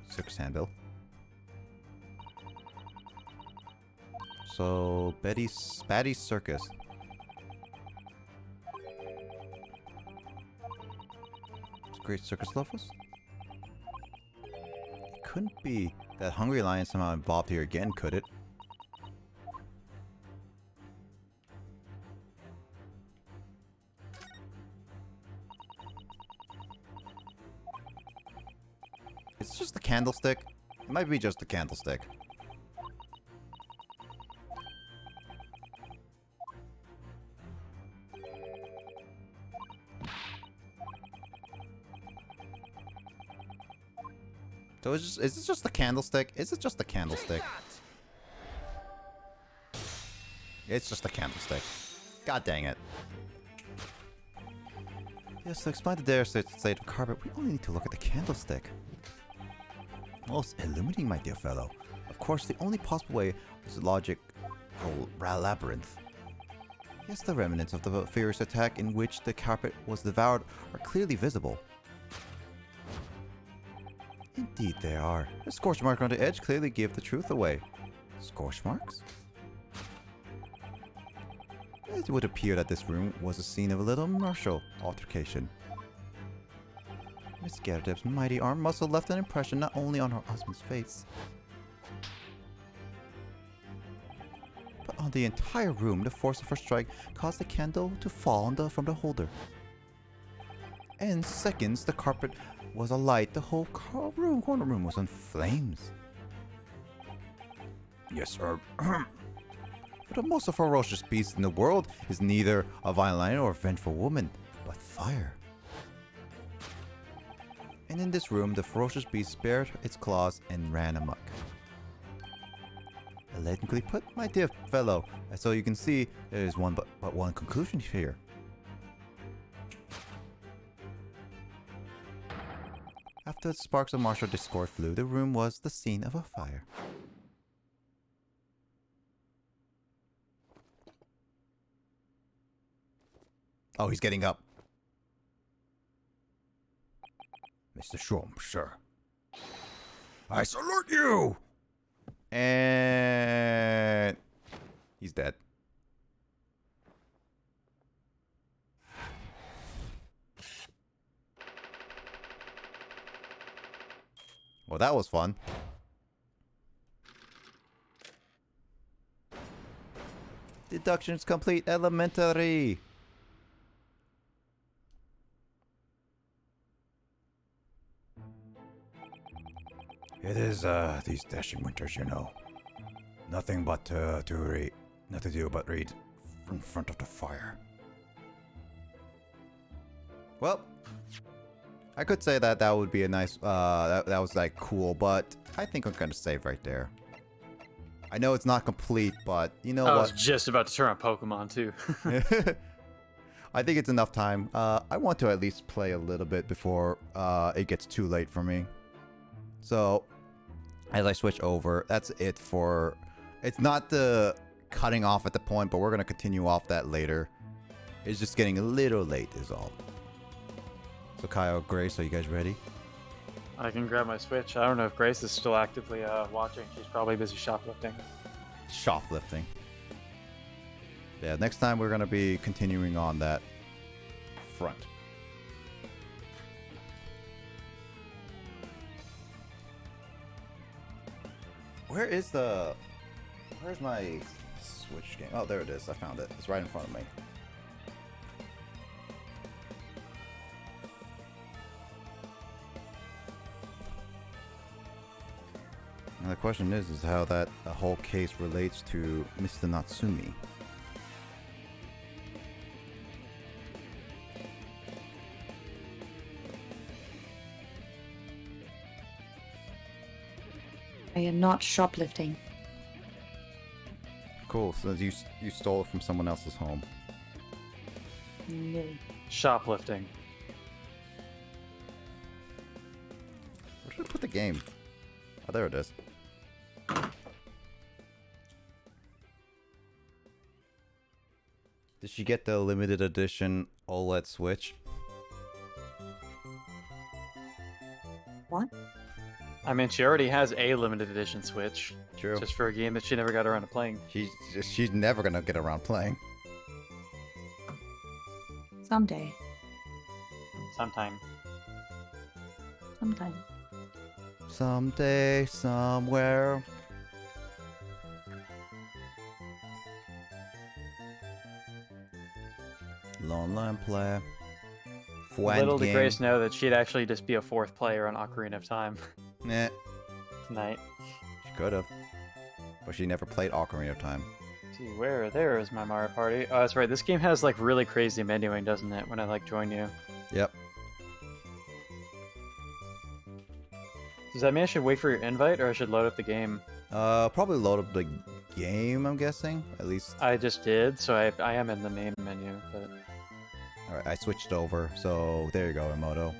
Circus handbill. So Batty's Circus. Great circus levels? It couldn't be that Hungry Lion somehow involved here again, could it? It's just the candlestick. It might be just the candlestick. So is it just the candlestick? Is it just the candlestick? It's just the candlestick. God dang it. Yes, to explain the dare state of carpet, we only need to look at the candlestick. Most illuminating, my dear fellow. Of course, the only possible way is the logical labyrinth. Yes, the remnants of the furious attack in which the carpet was devoured are clearly visible. Indeed they are. The scorch mark on the edge clearly give the truth away. Scorch marks? It would appear that this room was the scene of a little martial altercation. Miss Gerdeb's mighty arm must have left an impression not only on her husband's face, but on the entire room. The force of her strike caused the candle to fall from the holder. And in seconds, the carpet was alight. The whole corner room was in flames. Yes, sir. For the most ferocious beast in the world is neither a violent or vengeful woman, but fire. And in this room, the ferocious beast spared its claws and ran amok. Elegantly put, my dear fellow. So you can see, there is but one conclusion here. After the sparks of martial discord flew, the room was the scene of a fire. Oh, he's getting up. Mr. Shrum, sir. I salute you! And he's dead. Well, that was fun. Deductions complete. Elementary. It is, these dashing winters, you know. Nothing but, nothing to do but read in front of the fire. Well, I could say that would be a nice, that was like cool, but I think I'm gonna save right there. I know it's not complete, but you know I what? was just about to turn on Pokemon too. I think it's enough time. I want to at least play a little bit before it gets too late for me. So, as I switch over, that's it for... It's not the cutting off at the point, but we're going to continue off that later. It's just getting a little late is all. So Kyle, Grace, are you guys ready? I can grab my Switch. I don't know if Grace is still actively watching. She's probably busy shoplifting. Shoplifting. Yeah, next time we're going to be continuing on that front. Where's my Switch game? Oh, there it is. I found it. It's right in front of me. And the question is how that whole case relates to Mr. Natsumi. I am not shoplifting. Cool. So you stole it from someone else's home. No. Shoplifting. Where did I put the game? Oh, there it is. Did she get the limited edition OLED Switch? What? I mean, she already has a limited edition Switch, True. just for a game that she never got around to playing. She's never gonna get around playing. Someday. Sometime. Sometime. Someday, somewhere. Online play. Little did game. Grace know that she'd actually just be a fourth player on Ocarina of Time Nah, tonight. she could have. But she never played Ocarina of Time. See, there is my Mario Party? Oh, that's right. This game has like really crazy menuing, doesn't it? When I like join you. Yep. Does that mean I should wait for your invite, or I should load up the game? Probably load up the game, I'm guessing. At least. I just did, so I am in the main menu. But Alright, I switched over. So there you go, Emoto.